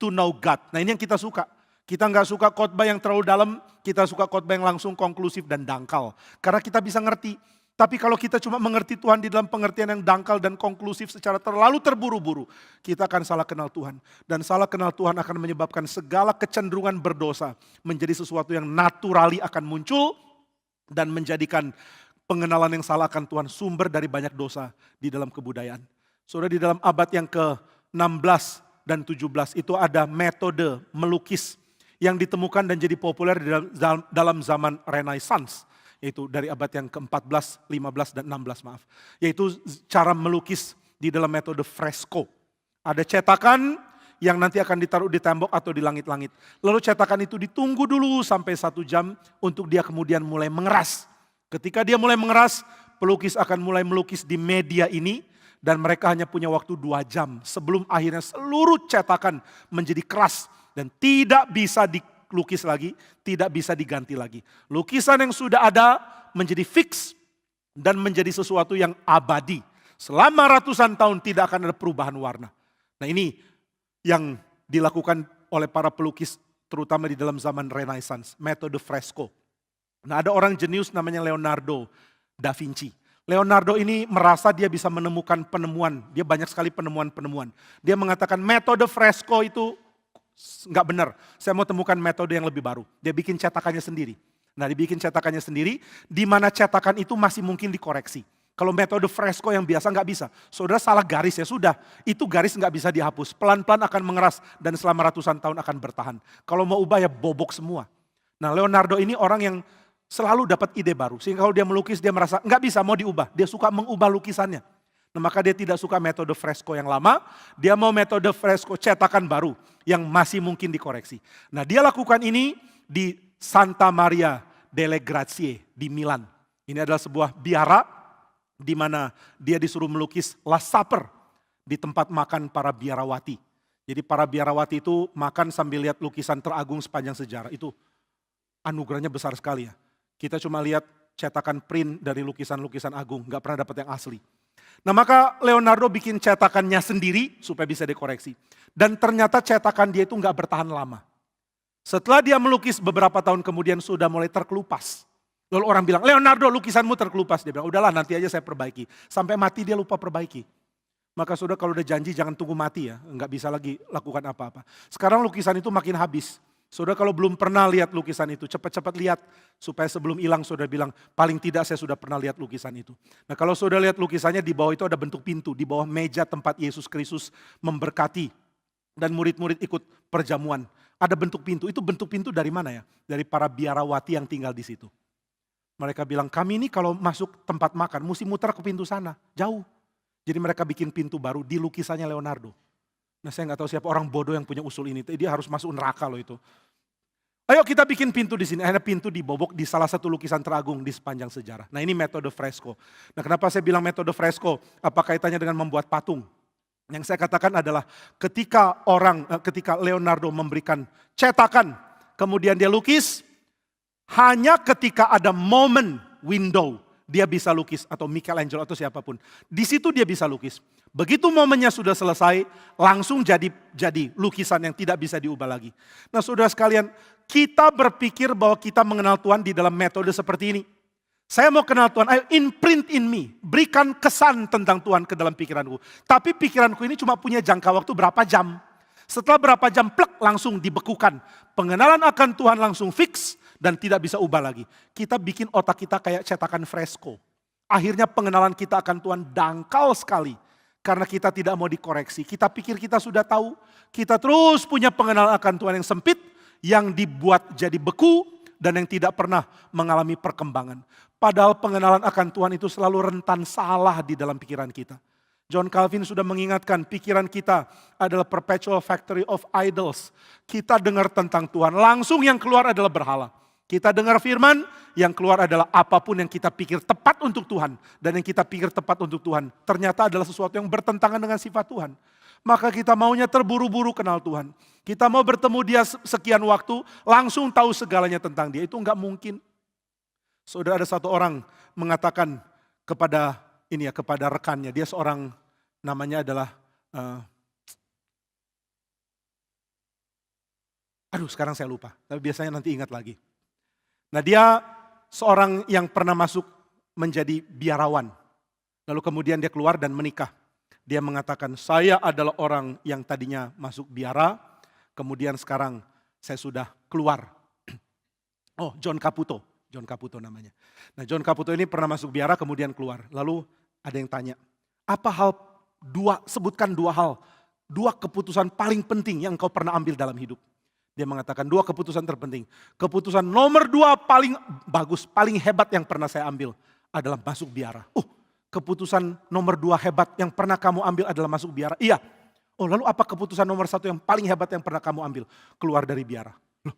to know God. Nah ini yang kita suka. Kita nggak suka khotbah yang terlalu dalam, kita suka khotbah yang langsung konklusif dan dangkal. Karena kita bisa ngerti. Tapi kalau kita cuma mengerti Tuhan di dalam pengertian yang dangkal dan konklusif secara terlalu terburu-buru, kita akan salah kenal Tuhan. Dan salah kenal Tuhan akan menyebabkan segala kecenderungan berdosa menjadi sesuatu yang naturali akan muncul dan menjadikan pengenalan yang salah akan Tuhan sumber dari banyak dosa di dalam kebudayaan. Saudara, di dalam abad yang ke-16 dan 17 itu ada metode melukis yang ditemukan dan jadi populer dalam zaman Renaissance, yaitu dari abad yang ke-14, 15, dan 16 maaf. Yaitu cara melukis di dalam metode fresko. Ada cetakan yang nanti akan ditaruh di tembok atau di langit-langit. Lalu cetakan itu ditunggu dulu sampai 1 jam untuk dia kemudian mulai mengeras. Ketika dia mulai mengeras, pelukis akan mulai melukis di media ini. Dan mereka hanya punya waktu 2 jam sebelum akhirnya seluruh cetakan menjadi keras. Dan tidak bisa dilukis lagi, tidak bisa diganti lagi. Lukisan yang sudah ada menjadi fix dan menjadi sesuatu yang abadi. Selama ratusan tahun tidak akan ada perubahan warna. Nah ini yang dilakukan oleh para pelukis terutama di dalam zaman Renaissance, metode fresko. Nah ada orang jenius namanya Leonardo da Vinci. Leonardo ini merasa dia bisa menemukan penemuan, dia banyak sekali penemuan-penemuan. Dia mengatakan metode fresko itu nggak benar, saya mau temukan metode yang lebih baru. Dia bikin cetakannya sendiri. Nah dibikin cetakannya sendiri, di mana cetakan itu masih mungkin dikoreksi. Kalau metode fresko yang biasa nggak bisa. Saudara salah garis ya sudah, itu garis nggak bisa dihapus. Pelan-pelan akan mengeras dan selama ratusan tahun akan bertahan. Kalau mau ubah ya bobok semua. Nah Leonardo ini orang yang Selalu dapat ide baru. Sehingga kalau dia melukis dia merasa nggak bisa, mau diubah. Dia suka mengubah lukisannya. Nah, maka dia tidak suka metode fresko yang lama. Dia mau metode fresko cetakan baru yang masih mungkin dikoreksi. Nah, dia lakukan ini di Santa Maria delle Grazie di Milan. Ini adalah sebuah biara di mana dia disuruh melukis Last Supper di tempat makan para biarawati. Jadi para biarawati itu makan sambil lihat lukisan teragung sepanjang sejarah. Itu anugerahnya besar sekali ya. Kita cuma lihat cetakan print dari lukisan-lukisan agung, nggak pernah dapat yang asli. Nah, maka Leonardo bikin cetakannya sendiri supaya bisa dikoreksi. Dan ternyata cetakan dia itu nggak bertahan lama. Setelah dia melukis beberapa tahun kemudian sudah mulai terkelupas. Lalu orang bilang, Leonardo lukisanmu terkelupas. Dia bilang, udahlah nanti aja saya perbaiki. Sampai mati dia lupa perbaiki. Maka sudah kalau udah janji jangan tunggu mati ya, nggak bisa lagi lakukan apa-apa. Sekarang lukisan itu makin habis. Saudara kalau belum pernah lihat lukisan itu, cepat-cepat lihat. Supaya sebelum hilang saudara bilang, paling tidak saya sudah pernah lihat lukisan itu. Nah kalau saudara lihat lukisannya di bawah itu ada bentuk pintu. Di bawah meja tempat Yesus Kristus memberkati. Dan murid-murid ikut perjamuan. Ada bentuk pintu, itu bentuk pintu dari mana ya? Dari para biarawati yang tinggal di situ. Mereka bilang, kami ini kalau masuk tempat makan, mesti muter ke pintu sana, jauh. Jadi mereka bikin pintu baru di lukisannya Leonardo. Nah saya nggak tahu siapa orang bodoh yang punya usul ini, dia harus masuk neraka loh itu. Ayo kita bikin pintu di sini, akhirnya pintu dibobok di salah satu lukisan teragung di sepanjang sejarah. Nah ini metode fresko. Nah kenapa saya bilang metode fresko? Apa kaitannya dengan membuat patung? Yang saya katakan adalah ketika Leonardo memberikan cetakan, kemudian dia lukis, hanya ketika ada momen window, dia bisa lukis, atau Michelangelo atau siapapun. Di situ dia bisa lukis. Begitu momennya sudah selesai, langsung jadi lukisan yang tidak bisa diubah lagi. Nah saudara sekalian, kita berpikir bahwa kita mengenal Tuhan di dalam metode seperti ini. Saya mau kenal Tuhan, ayo imprint in me, berikan kesan tentang Tuhan ke dalam pikiranku. Tapi pikiranku ini cuma punya jangka waktu berapa jam. Setelah berapa jam, plek, langsung dibekukan. Pengenalan akan Tuhan langsung fix dan tidak bisa ubah lagi. Kita bikin otak kita kayak cetakan fresko. Akhirnya pengenalan kita akan Tuhan dangkal sekali. Karena kita tidak mau dikoreksi. Kita pikir kita sudah tahu. Kita terus punya pengenalan akan Tuhan yang sempit. Yang dibuat jadi beku dan yang tidak pernah mengalami perkembangan. Padahal pengenalan akan Tuhan itu selalu rentan salah di dalam pikiran kita. John Calvin sudah mengingatkan pikiran kita adalah perpetual factory of idols. Kita dengar tentang Tuhan, langsung yang keluar adalah berhala. Kita dengar firman, yang keluar adalah apapun yang kita pikir tepat untuk Tuhan. Dan yang kita pikir tepat untuk Tuhan ternyata adalah sesuatu yang bertentangan dengan sifat Tuhan. Maka kita maunya terburu-buru kenal Tuhan. Kita mau bertemu dia sekian waktu, langsung tahu segalanya tentang dia. Itu enggak mungkin. Saudara, ada satu orang mengatakan kepada rekannya, dia seorang namanya adalah, sekarang saya lupa, tapi biasanya nanti ingat lagi. Nah dia seorang yang pernah masuk menjadi biarawan. Lalu kemudian dia keluar dan menikah. Dia mengatakan, saya adalah orang yang tadinya masuk biara, kemudian sekarang saya sudah keluar. Oh, John Caputo namanya. Nah John Caputo ini pernah masuk biara kemudian keluar. Lalu ada yang tanya, sebutkan dua hal, dua keputusan paling penting yang kau pernah ambil dalam hidup. Dia mengatakan dua keputusan terpenting. Keputusan nomor 2 paling bagus, paling hebat yang pernah saya ambil adalah masuk biara. Keputusan nomor 2 hebat yang pernah kamu ambil adalah masuk biara. Iya. Lalu apa keputusan nomor 1 yang paling hebat yang pernah kamu ambil? Keluar dari biara. Loh,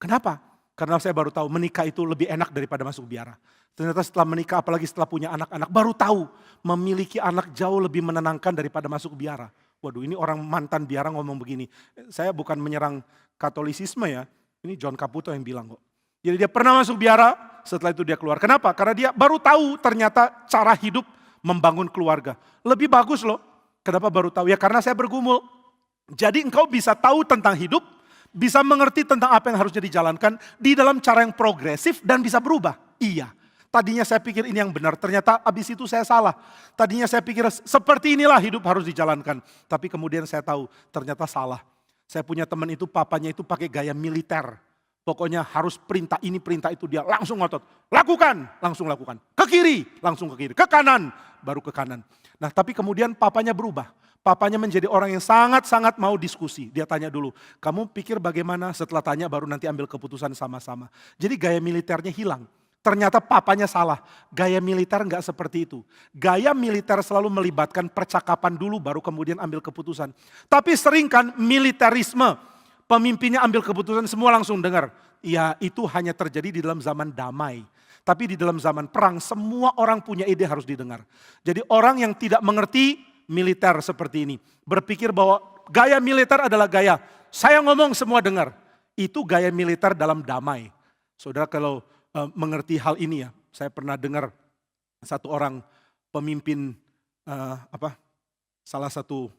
kenapa? Karena saya baru tahu menikah itu lebih enak daripada masuk biara. Ternyata setelah menikah, apalagi setelah punya anak-anak, baru tahu memiliki anak jauh lebih menenangkan daripada masuk biara. Waduh, ini orang mantan biara ngomong begini. Saya bukan menyerang Katolisisme ya. Ini John Caputo yang bilang kok. Jadi dia pernah masuk biara, setelah itu dia keluar. Kenapa? Karena dia baru tahu ternyata cara hidup membangun keluarga. Lebih bagus loh. Kenapa baru tahu? Ya karena saya bergumul. Jadi engkau bisa tahu tentang hidup, bisa mengerti tentang apa yang harusnya dijalankan di dalam cara yang progresif dan bisa berubah. Iya. Tadinya saya pikir ini yang benar, ternyata abis itu saya salah. Tadinya saya pikir seperti inilah hidup harus dijalankan. Tapi kemudian saya tahu ternyata salah. Saya punya teman itu, papanya itu pakai gaya militer. Pokoknya harus perintah ini, perintah itu, dia langsung ngotot. Lakukan, langsung lakukan. Ke kiri, langsung ke kiri. Ke kanan, baru ke kanan. Nah tapi kemudian papanya berubah. Papanya menjadi orang yang sangat-sangat mau diskusi. Dia tanya dulu, kamu pikir bagaimana? Setelah tanya baru nanti ambil keputusan sama-sama. Jadi gaya militernya hilang. Ternyata papanya salah. Gaya militer nggak seperti itu. Gaya militer selalu melibatkan percakapan dulu baru kemudian ambil keputusan. Tapi sering kan militerisme. Pemimpinnya ambil keputusan semua langsung dengar. Ya itu hanya terjadi di dalam zaman damai. Tapi di dalam zaman perang semua orang punya ide harus didengar. Jadi orang yang tidak mengerti militer seperti ini. Berpikir bahwa gaya militer adalah gaya, saya ngomong semua dengar. Itu gaya militer dalam damai. Saudara kalau mengerti hal ini ya, saya pernah dengar satu orang pemimpin salah satu,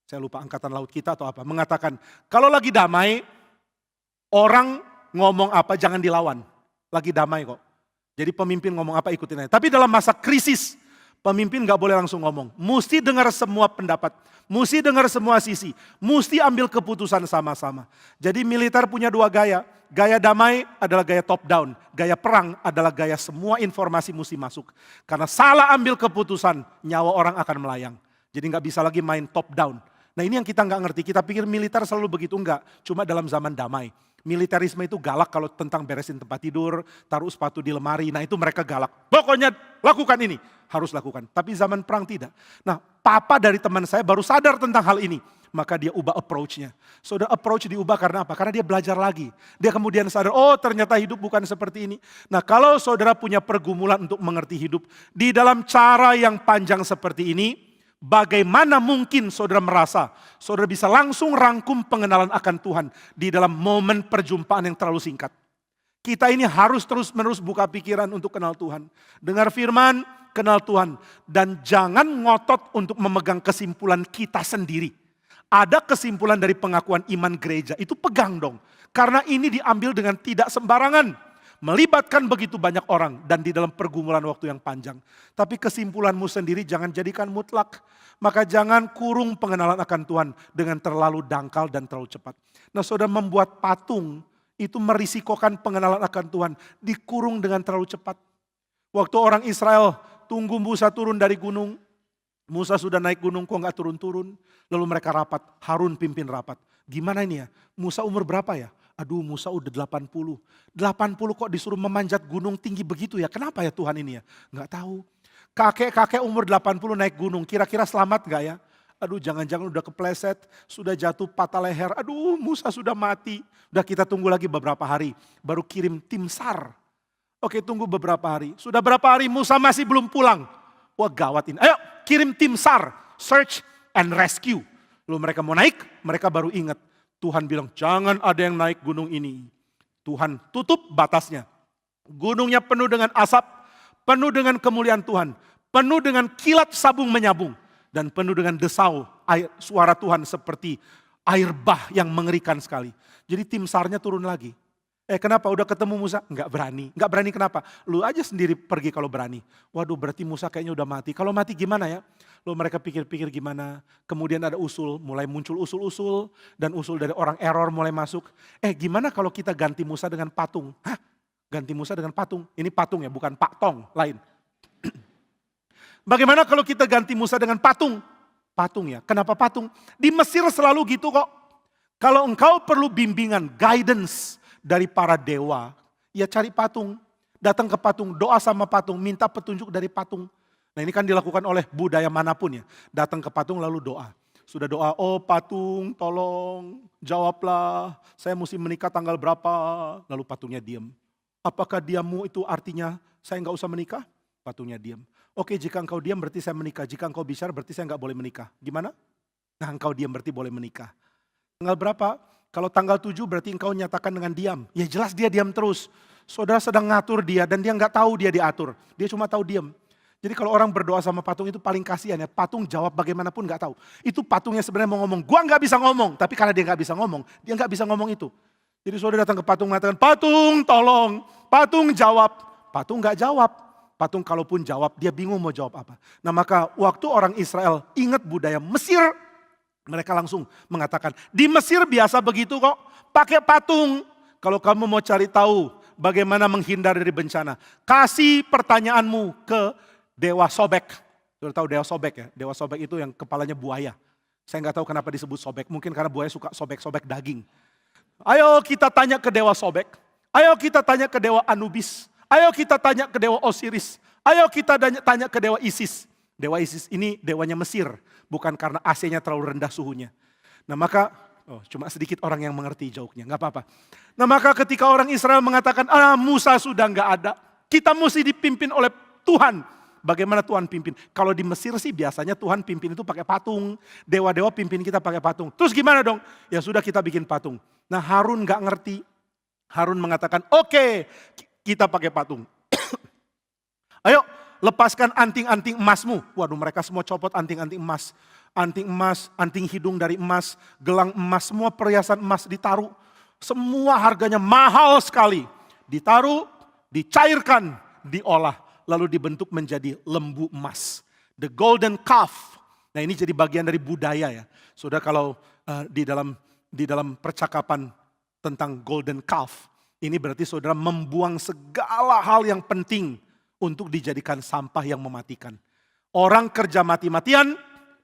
saya lupa angkatan laut kita atau apa, mengatakan kalau lagi damai, orang ngomong apa jangan dilawan. Lagi damai kok. Jadi pemimpin ngomong apa ikutin aja. Tapi dalam masa krisis, pemimpin gak boleh langsung ngomong. Mesti dengar semua pendapat. Mesti dengar semua sisi. Mesti ambil keputusan sama-sama. Jadi militer punya dua gaya. Gaya damai adalah gaya top down. Gaya perang adalah gaya semua informasi mesti masuk. Karena salah ambil keputusan, nyawa orang akan melayang. Jadi gak bisa lagi main top down. Nah ini yang kita gak ngerti. Kita pikir militer selalu begitu, enggak. Cuma dalam zaman damai. Militerisme itu galak kalau tentang beresin tempat tidur, taruh sepatu di lemari, nah itu mereka galak. Pokoknya lakukan ini, harus lakukan. Tapi zaman perang tidak. Nah papa dari teman saya baru sadar tentang hal ini. Maka dia ubah approach-nya. Saudara approach diubah karena apa? Karena dia belajar lagi. Dia kemudian sadar, oh ternyata hidup bukan seperti ini. Nah kalau saudara punya pergumulan untuk mengerti hidup, di dalam cara yang panjang seperti ini, bagaimana mungkin saudara merasa saudara bisa langsung rangkum pengenalan akan Tuhan di dalam momen perjumpaan yang terlalu singkat. Kita ini harus terus-menerus buka pikiran untuk kenal Tuhan. Dengar firman, kenal Tuhan. Dan jangan ngotot untuk memegang kesimpulan kita sendiri. Ada kesimpulan dari pengakuan iman gereja, itu pegang dong. Karena ini diambil dengan tidak sembarangan. Melibatkan begitu banyak orang dan di dalam pergumulan waktu yang panjang. Tapi kesimpulanmu sendiri jangan jadikan mutlak. Maka jangan kurung pengenalan akan Tuhan dengan terlalu dangkal dan terlalu cepat. Nah saudara membuat patung itu merisikokan pengenalan akan Tuhan. Dikurung dengan terlalu cepat. Waktu orang Israel tunggu Musa turun dari gunung. Musa sudah naik gunung kok gak turun-turun. Lalu mereka rapat, Harun pimpin rapat. Gimana ini ya? Musa umur berapa ya? Aduh Musa udah 80. 80 kok disuruh memanjat gunung tinggi begitu ya. Kenapa ya Tuhan ini ya? Enggak tahu. Kakek-kakek umur 80 naik gunung. Kira-kira selamat gak ya? Aduh jangan-jangan udah kepleset. Sudah jatuh patah leher. Aduh Musa sudah mati. Udah kita tunggu lagi beberapa hari. Baru kirim tim SAR. Oke tunggu beberapa hari. Sudah berapa hari Musa masih belum pulang. Wah gawat ini. Ayo kirim tim SAR. Search and Rescue. Lalu mereka mau naik. Mereka baru ingat. Tuhan bilang jangan ada yang naik gunung ini. Tuhan tutup batasnya. Gunungnya penuh dengan asap, penuh dengan kemuliaan Tuhan, penuh dengan kilat sabung menyabung, dan penuh dengan desau suara Tuhan seperti air bah yang mengerikan sekali. Jadi tim SAR-nya turun lagi. Kenapa? Udah ketemu Musa? Enggak berani. Enggak berani kenapa? Lu aja sendiri pergi kalau berani. Waduh berarti Musa kayaknya udah mati. Kalau mati gimana ya? Lalu mereka pikir-pikir gimana. Kemudian ada usul, mulai muncul usul-usul. Dan usul dari orang error mulai masuk. Gimana kalau kita ganti Musa dengan patung? Hah? Ganti Musa dengan patung? Ini patung ya, bukan Pak Tong, lain. Bagaimana kalau kita ganti Musa dengan patung? Patung ya, kenapa patung? Di Mesir selalu gitu kok. Kalau engkau perlu bimbingan, guidance dari para dewa, ya cari patung. Datang ke patung, doa sama patung, minta petunjuk dari patung. Nah ini kan dilakukan oleh budaya manapun ya. Datang ke patung lalu doa. Sudah doa, oh patung tolong jawablah, saya mesti menikah tanggal berapa. Lalu patungnya diam. Apakah diammu itu artinya saya nggak usah menikah? Patungnya diam. Oke jika engkau diam berarti saya menikah. Jika engkau bicara berarti saya nggak boleh menikah. Gimana? Nah engkau diam berarti boleh menikah. Tanggal berapa? Kalau tanggal 7 berarti engkau nyatakan dengan diam. Ya jelas dia diam terus. Saudara sedang ngatur dia dan dia nggak tahu dia diatur. Dia cuma tahu diam. Jadi kalau orang berdoa sama patung itu paling kasihan ya. Patung jawab bagaimanapun nggak tahu. Itu patungnya sebenarnya mau ngomong. Gua nggak bisa ngomong. Tapi karena dia nggak bisa ngomong, dia nggak bisa ngomong itu. Jadi saudara datang ke patung mengatakan, patung tolong. Patung jawab. Patung nggak jawab. Patung kalaupun jawab dia bingung mau jawab apa. Nah maka waktu orang Israel ingat budaya Mesir. Mereka langsung mengatakan, di Mesir biasa begitu kok, pakai patung. Kalau kamu mau cari tahu bagaimana menghindar dari bencana, kasih pertanyaanmu ke Dewa Sobek. Sudah tahu Dewa Sobek ya? Dewa Sobek itu yang kepalanya buaya. Saya nggak tahu kenapa disebut sobek. Mungkin karena buaya suka sobek-sobek daging. Ayo kita tanya ke dewa sobek. Ayo kita tanya ke dewa Anubis. Ayo kita tanya ke dewa Osiris. Ayo kita tanya ke dewa Isis. Dewa Isis ini dewanya Mesir. Bukan karena AC-nya terlalu rendah suhunya. Nah maka, cuma sedikit orang yang mengerti joke-nya, gak apa-apa. Nah maka ketika orang Israel mengatakan, Musa sudah gak ada. Kita mesti dipimpin oleh Tuhan. Bagaimana Tuhan pimpin? Kalau di Mesir sih biasanya Tuhan pimpin itu pakai patung. Dewa-dewa pimpin kita pakai patung. Terus gimana dong? Ya sudah kita bikin patung. Nah Harun gak ngerti. Harun mengatakan, oke, kita pakai patung. Ayo lepaskan anting-anting emasmu. Waduh mereka semua copot anting-anting emas. Anting emas, anting hidung dari emas, gelang emas, semua perhiasan emas ditaruh. Semua harganya mahal sekali. Ditaruh, dicairkan, diolah. Lalu dibentuk menjadi lembu emas. The golden calf. Nah ini jadi bagian dari budaya ya. Saudara kalau di dalam percakapan tentang golden calf. Ini berarti saudara membuang segala hal yang penting untuk dijadikan sampah yang mematikan. Orang kerja mati-matian,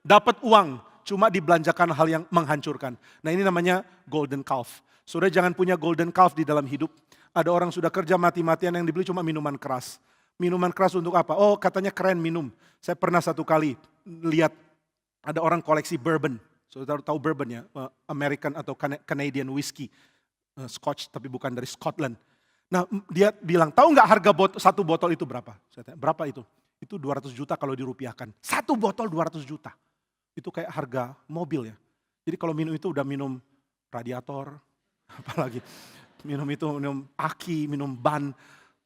dapat uang, cuma dibelanjakan hal yang menghancurkan. Nah ini namanya golden calf. Saudara jangan punya golden calf di dalam hidup. Ada orang sudah kerja mati-matian yang dibeli cuma minuman keras. Minuman keras untuk apa? Oh katanya keren minum. Saya pernah satu kali lihat ada orang koleksi bourbon. Saudara tahu bourbon ya? American atau Canadian whiskey. Scotch tapi bukan dari Scotland. Nah dia bilang, tahu nggak harga satu botol itu berapa? Saya tanya, berapa itu? Itu 200 juta kalau dirupiahkan. Satu botol 200 juta. Itu kayak harga mobil ya. Jadi kalau minum itu udah minum radiator, apalagi minum itu, minum aki, minum ban.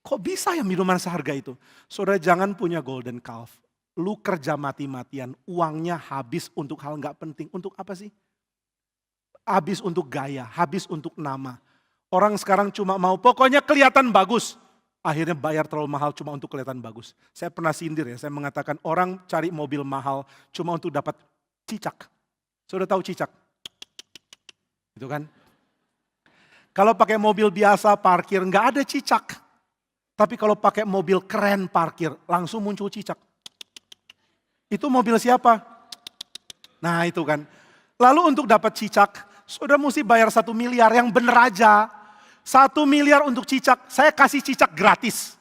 Kok bisa ya minuman seharga itu? Saudara jangan punya golden calf. Lu kerja mati-matian, uangnya habis untuk hal nggak penting. Untuk apa sih? Habis untuk gaya, habis untuk nama. Orang sekarang cuma mau pokoknya kelihatan bagus. Akhirnya bayar terlalu mahal cuma untuk kelihatan bagus. Saya pernah sindir ya, saya mengatakan orang cari mobil mahal cuma untuk dapat cicak. Sudah tahu cicak? Itu kan? Kalau pakai mobil biasa parkir nggak ada cicak. Tapi kalau pakai mobil keren parkir langsung muncul cicak. Itu mobil siapa? Nah itu kan. Lalu untuk dapat cicak, saudara mesti bayar 1 miliar yang bener aja. 1 miliar untuk cicak, saya kasih cicak gratis.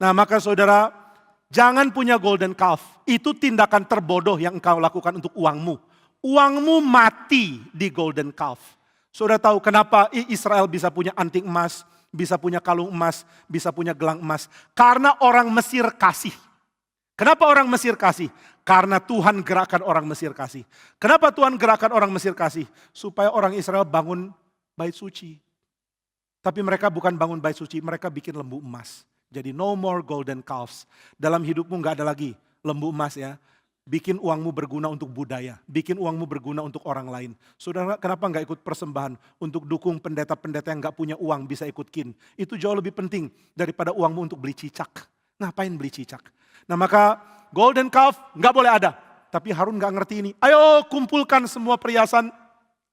Nah maka saudara, jangan punya golden calf. Itu tindakan terbodoh yang engkau lakukan untuk uangmu. Uangmu mati di golden calf. Saudara tahu kenapa Israel bisa punya anting emas, bisa punya kalung emas, bisa punya gelang emas. Karena orang Mesir kasih. Kenapa orang Mesir kasih? Karena Tuhan gerakkan orang Mesir kasih. Kenapa Tuhan gerakkan orang Mesir kasih? Supaya orang Israel bangun bait suci. Tapi mereka bukan bangun bait suci, mereka bikin lembu emas. Jadi no more golden calves. Dalam hidupmu gak ada lagi lembu emas ya. Bikin uangmu berguna untuk budaya. Bikin uangmu berguna untuk orang lain. Saudara kenapa gak ikut persembahan untuk dukung pendeta-pendeta yang gak punya uang bisa ikut kin. Itu jauh lebih penting daripada uangmu untuk beli cicak. Ngapain beli cicak? Nah maka golden calf gak boleh ada. Tapi Harun gak ngerti ini. Ayo kumpulkan semua perhiasan.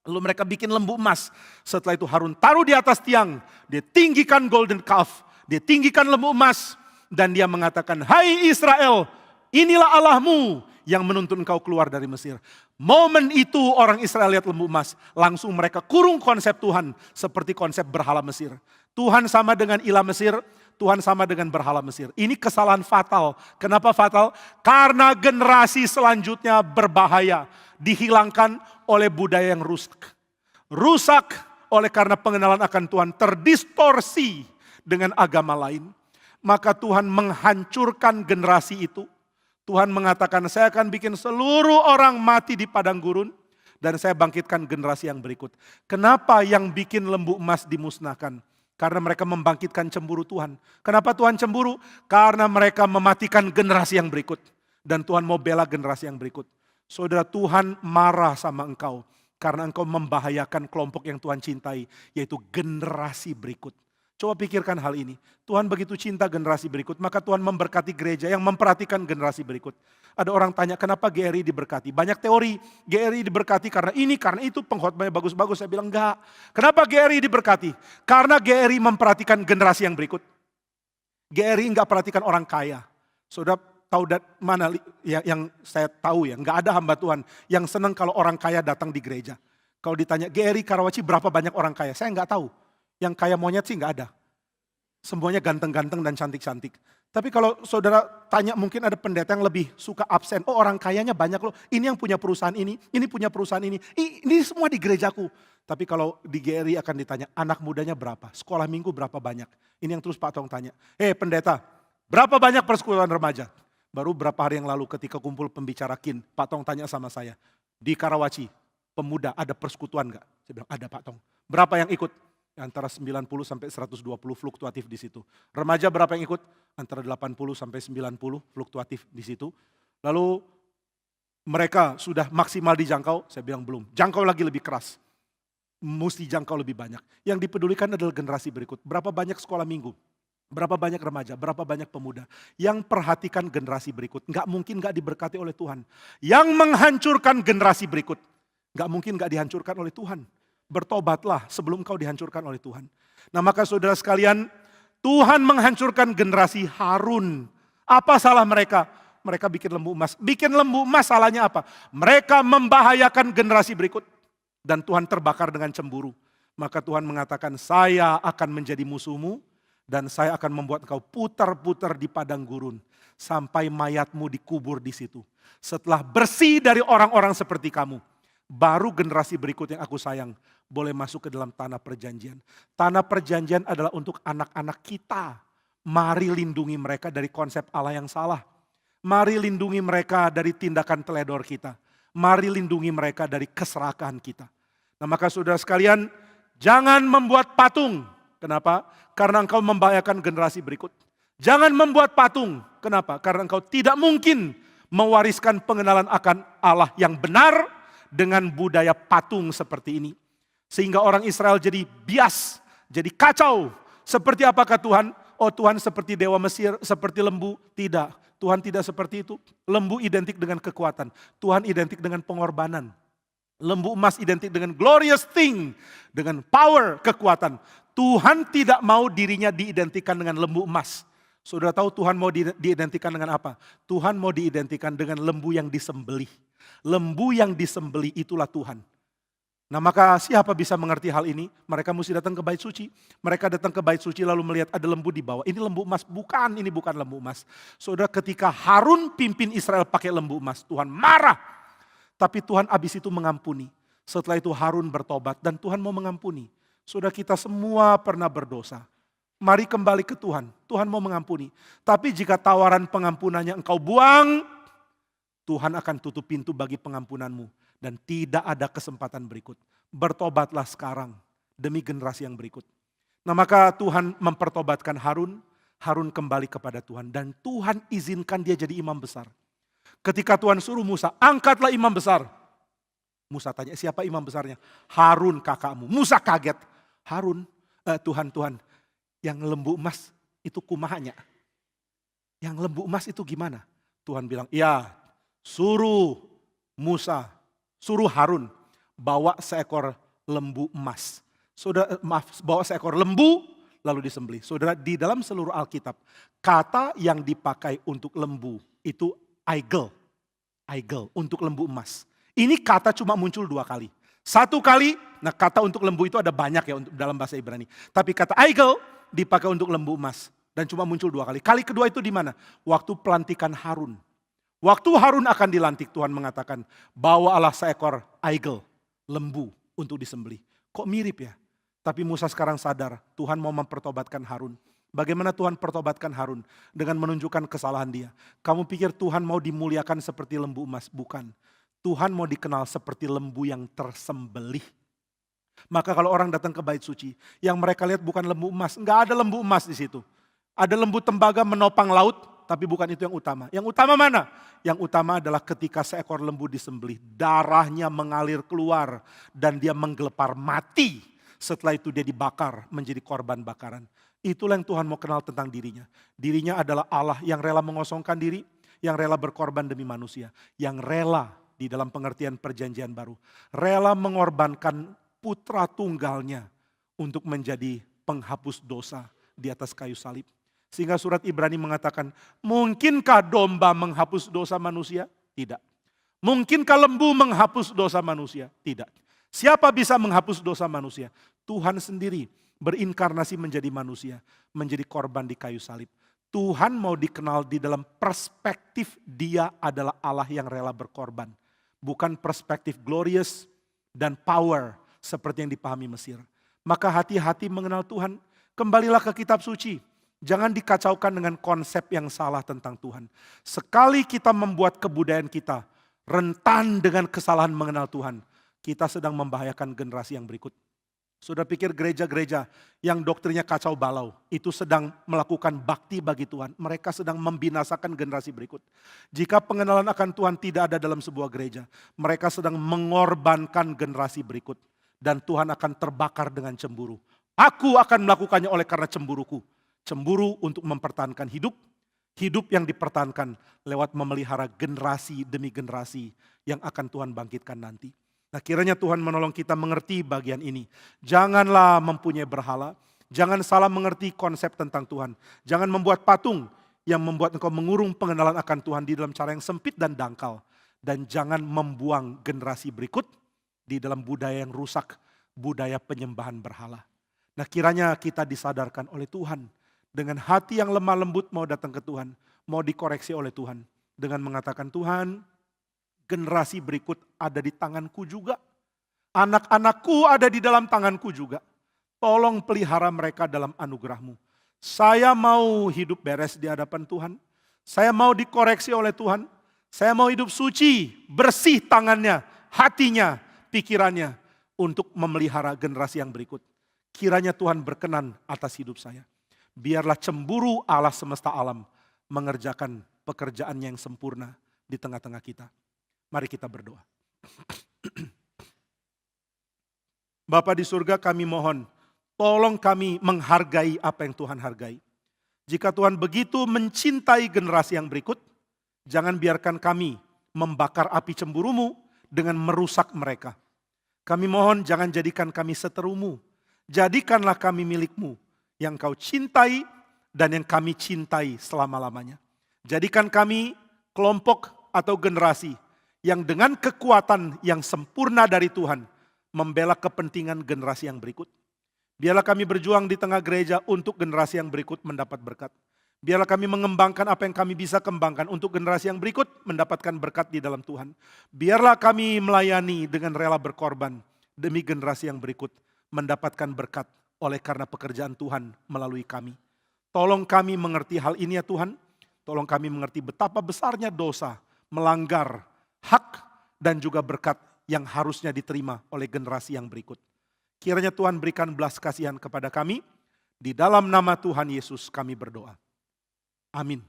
Lalu mereka bikin lembu emas. Setelah itu Harun taruh di atas tiang. Dia tinggikan golden calf. Dia tinggikan lembu emas. Dan dia mengatakan, hai Israel, inilah Allahmu yang menuntun engkau keluar dari Mesir. Momen itu orang Israel lihat lembu emas. Langsung mereka kurung konsep Tuhan. Seperti konsep berhala Mesir. Tuhan sama dengan ilah Mesir. Tuhan sama dengan berhala Mesir. Ini kesalahan fatal. Kenapa fatal? Karena generasi selanjutnya berbahaya. Dihilangkan oleh budaya yang rusak. Rusak oleh karena pengenalan akan Tuhan terdistorsi dengan agama lain. Maka Tuhan menghancurkan generasi itu. Tuhan mengatakan saya akan bikin seluruh orang mati di padang gurun. Dan saya bangkitkan generasi yang berikut. Kenapa yang bikin lembu emas dimusnahkan? Karena mereka membangkitkan cemburu Tuhan. Kenapa Tuhan cemburu? Karena mereka mematikan generasi yang berikut. Dan Tuhan mau bela generasi yang berikut. Saudara Tuhan marah sama engkau. Karena engkau membahayakan kelompok yang Tuhan cintai. Yaitu generasi berikut. Coba pikirkan hal ini. Tuhan begitu cinta generasi berikut. Maka Tuhan memberkati gereja yang memperhatikan generasi berikut. Ada orang tanya kenapa GRI diberkati. Banyak teori GRI diberkati karena ini, karena itu. Pengkhotbahnya bagus-bagus. Saya bilang enggak. Kenapa GRI diberkati? Karena GRI memperhatikan generasi yang berikut. GRI enggak perhatikan orang kaya. Saudara tahu mana yang saya tahu ya, nggak ada hamba Tuhan yang senang kalau orang kaya datang di gereja. Kalau ditanya, GRI Karawaci berapa banyak orang kaya? Saya nggak tahu. Yang kaya monyet sih nggak ada. Semuanya ganteng-ganteng dan cantik-cantik. Tapi kalau saudara tanya, mungkin ada pendeta yang lebih suka absen. Oh, orang kayanya banyak loh. Ini yang punya perusahaan ini punya perusahaan ini. Ini semua di gerejaku. Tapi kalau di GRI akan ditanya, anak mudanya berapa? Sekolah minggu berapa banyak? Ini yang terus Pak Tong tanya. Pendeta, berapa banyak persekutuan remaja? Baru berapa hari yang lalu ketika kumpul pembicara KIN, Pak Tong tanya sama saya, di Karawaci, pemuda ada persekutuan enggak? Saya bilang, ada Pak Tong. Berapa yang ikut? Antara 90 sampai 120 fluktuatif di situ. Remaja berapa yang ikut? Antara 80 sampai 90 fluktuatif di situ. Lalu mereka sudah maksimal dijangkau? Saya bilang belum. Jangkau lagi lebih keras. Mesti jangkau lebih banyak. Yang dipedulikan adalah generasi berikut. Berapa banyak sekolah minggu? Berapa banyak remaja? Berapa banyak pemuda? Yang perhatikan generasi berikut. Enggak mungkin enggak diberkati oleh Tuhan. Yang menghancurkan generasi berikut. Enggak mungkin enggak dihancurkan oleh Tuhan. Bertobatlah sebelum kau dihancurkan oleh Tuhan. Nah maka saudara sekalian, Tuhan menghancurkan generasi Harun. Apa salah mereka? Mereka bikin lembu emas. Bikin lembu emas salahnya apa? Mereka membahayakan generasi berikut. Dan Tuhan terbakar dengan cemburu. Maka Tuhan mengatakan, saya akan menjadi musuhmu. Dan saya akan membuat engkau putar-putar di padang gurun. Sampai mayatmu dikubur di situ. Setelah bersih dari orang-orang seperti kamu. Baru generasi berikut yang aku sayang boleh masuk ke dalam tanah perjanjian. Tanah perjanjian adalah untuk anak-anak kita. Mari lindungi mereka dari konsep Allah yang salah. Mari lindungi mereka dari tindakan teledor kita. Mari lindungi mereka dari keserakahan kita. Nah maka saudara sekalian, jangan membuat patung. Kenapa? Karena engkau membahayakan generasi berikut. Jangan membuat patung. Kenapa? Karena engkau tidak mungkin mewariskan pengenalan akan Allah yang benar dengan budaya patung seperti ini. Sehingga orang Israel jadi bias, jadi kacau. Seperti apakah Tuhan? Oh Tuhan seperti dewa Mesir, seperti lembu. Tidak, Tuhan tidak seperti itu. Lembu identik dengan kekuatan. Tuhan identik dengan pengorbanan. Lembu emas identik dengan glorious thing. Dengan power, kekuatan. Tuhan tidak mau dirinya diidentikan dengan lembu emas. Saudara tahu Tuhan mau diidentikan dengan apa? Tuhan mau diidentikan dengan lembu yang disembelih. Lembu yang disembelih itulah Tuhan. Nah maka siapa bisa mengerti hal ini? Mereka mesti datang ke bait suci. Mereka datang ke bait suci lalu melihat ada lembu di bawah. Ini lembu emas, bukan, ini bukan lembu emas. Saudara ketika Harun pimpin Israel pakai lembu emas, Tuhan marah. Tapi Tuhan abis itu mengampuni. Setelah itu Harun bertobat dan Tuhan mau mengampuni. Saudara kita semua pernah berdosa. Mari kembali ke Tuhan, Tuhan mau mengampuni. Tapi jika tawaran pengampunannya engkau buang, Tuhan akan tutup pintu bagi pengampunanmu. Dan tidak ada kesempatan berikut. Bertobatlah sekarang demi generasi yang berikut. Nah maka Tuhan mempertobatkan Harun. Harun kembali kepada Tuhan. Dan Tuhan izinkan dia jadi imam besar. Ketika Tuhan suruh Musa, angkatlah imam besar. Musa tanya, siapa imam besarnya? Harun kakakmu. Musa kaget. Harun, Tuhan, yang lembu emas itu kumahanya. Yang lembu emas itu gimana? Tuhan bilang, ya suruh Musa, suruh Harun bawa seekor lembu emas. Saudara, bawa seekor lembu lalu disembelih. Saudara, di dalam seluruh Alkitab, kata yang dipakai untuk lembu itu aigel. Aigel, untuk lembu emas. Ini kata cuma muncul 2 kali. Satu kali, nah kata untuk lembu itu ada banyak ya dalam bahasa Ibrani. Tapi kata aigel dipakai untuk lembu emas. Dan cuma muncul 2 kali. Kali kedua itu di mana? Waktu pelantikan Harun. Waktu Harun akan dilantik, Tuhan mengatakan, bawalah seekor aigel, lembu untuk disembelih. Kok mirip ya? Tapi Musa sekarang sadar, Tuhan mau mempertobatkan Harun. Bagaimana Tuhan pertobatkan Harun? Dengan menunjukkan kesalahan dia. Kamu pikir Tuhan mau dimuliakan seperti lembu emas? Bukan. Tuhan mau dikenal seperti lembu yang tersembelih. Maka kalau orang datang ke bait suci, yang mereka lihat bukan lembu emas. Enggak ada lembu emas di situ. Ada lembu tembaga menopang laut, tapi bukan itu yang utama. Yang utama mana? Yang utama adalah ketika seekor lembu disembelih, darahnya mengalir keluar dan dia menggelepar mati. Setelah itu dia dibakar menjadi korban bakaran. Itulah yang Tuhan mau kenal tentang dirinya. Dirinya adalah Allah yang rela mengosongkan diri, yang rela berkorban demi manusia, yang rela di dalam pengertian perjanjian baru, rela mengorbankan putra tunggalnya untuk menjadi penghapus dosa di atas kayu salib. Sehingga surat Ibrani mengatakan, mungkinkah domba menghapus dosa manusia? Tidak. Mungkinkah lembu menghapus dosa manusia? Tidak. Siapa bisa menghapus dosa manusia? Tuhan sendiri berinkarnasi menjadi manusia, menjadi korban di kayu salib. Tuhan mau dikenal di dalam perspektif Dia adalah Allah yang rela berkorban. Bukan perspektif glorious dan power seperti yang dipahami Mesir. Maka hati-hati mengenal Tuhan, kembalilah ke kitab suci. Jangan dikacaukan dengan konsep yang salah tentang Tuhan. Sekali kita membuat kebudayaan kita rentan dengan kesalahan mengenal Tuhan, kita sedang membahayakan generasi yang berikut. Sudah pikir gereja-gereja yang doktrinnya kacau balau, itu sedang melakukan bakti bagi Tuhan. Mereka sedang membinasakan generasi berikut. Jika pengenalan akan Tuhan tidak ada dalam sebuah gereja, mereka sedang mengorbankan generasi berikut. Dan Tuhan akan terbakar dengan cemburu. Aku akan melakukannya oleh karena cemburuku. Cemburu untuk mempertahankan hidup, hidup yang dipertahankan lewat memelihara generasi demi generasi yang akan Tuhan bangkitkan nanti. Nah, kiranya Tuhan menolong kita mengerti bagian ini. Janganlah mempunyai berhala, jangan salah mengerti konsep tentang Tuhan. Jangan membuat patung yang membuat engkau mengurung pengenalan akan Tuhan di dalam cara yang sempit dan dangkal. Dan jangan membuang generasi berikut di dalam budaya yang rusak, budaya penyembahan berhala. Nah, kiranya kita disadarkan oleh Tuhan. Dengan hati yang lemah lembut mau datang ke Tuhan, mau dikoreksi oleh Tuhan. Dengan mengatakan, Tuhan, generasi berikut ada di tanganku juga. Anak-anakku ada di dalam tanganku juga. Tolong pelihara mereka dalam anugerah-Mu. Saya mau hidup beres di hadapan Tuhan. Saya mau dikoreksi oleh Tuhan. Saya mau hidup suci, bersih tangannya, hatinya, pikirannya. Untuk memelihara generasi yang berikut. Kiranya Tuhan berkenan atas hidup saya. Biarlah cemburu Allah semesta alam mengerjakan pekerjaannya yang sempurna di tengah-tengah kita. Mari kita berdoa. Bapa di surga, kami mohon, tolong kami menghargai apa yang Tuhan hargai. Jika Tuhan begitu mencintai generasi yang berikut, jangan biarkan kami membakar api cemburu-Mu dengan merusak mereka. Kami mohon jangan jadikan kami seterumu, jadikanlah kami milik-Mu, yang Kau cintai dan yang kami cintai selama-lamanya. Jadikan kami kelompok atau generasi yang dengan kekuatan yang sempurna dari Tuhan membela kepentingan generasi yang berikut. Biarlah kami berjuang di tengah gereja untuk generasi yang berikut mendapat berkat. Biarlah kami mengembangkan apa yang kami bisa kembangkan untuk generasi yang berikut mendapatkan berkat di dalam Tuhan. Biarlah kami melayani dengan rela berkorban demi generasi yang berikut mendapatkan berkat oleh karena pekerjaan Tuhan melalui kami. Tolong kami mengerti hal ini ya Tuhan. Tolong kami mengerti betapa besarnya dosa melanggar hak dan juga berkat yang harusnya diterima oleh generasi yang berikut. Kiranya Tuhan berikan belas kasihan kepada kami. Di dalam nama Tuhan Yesus kami berdoa. Amin.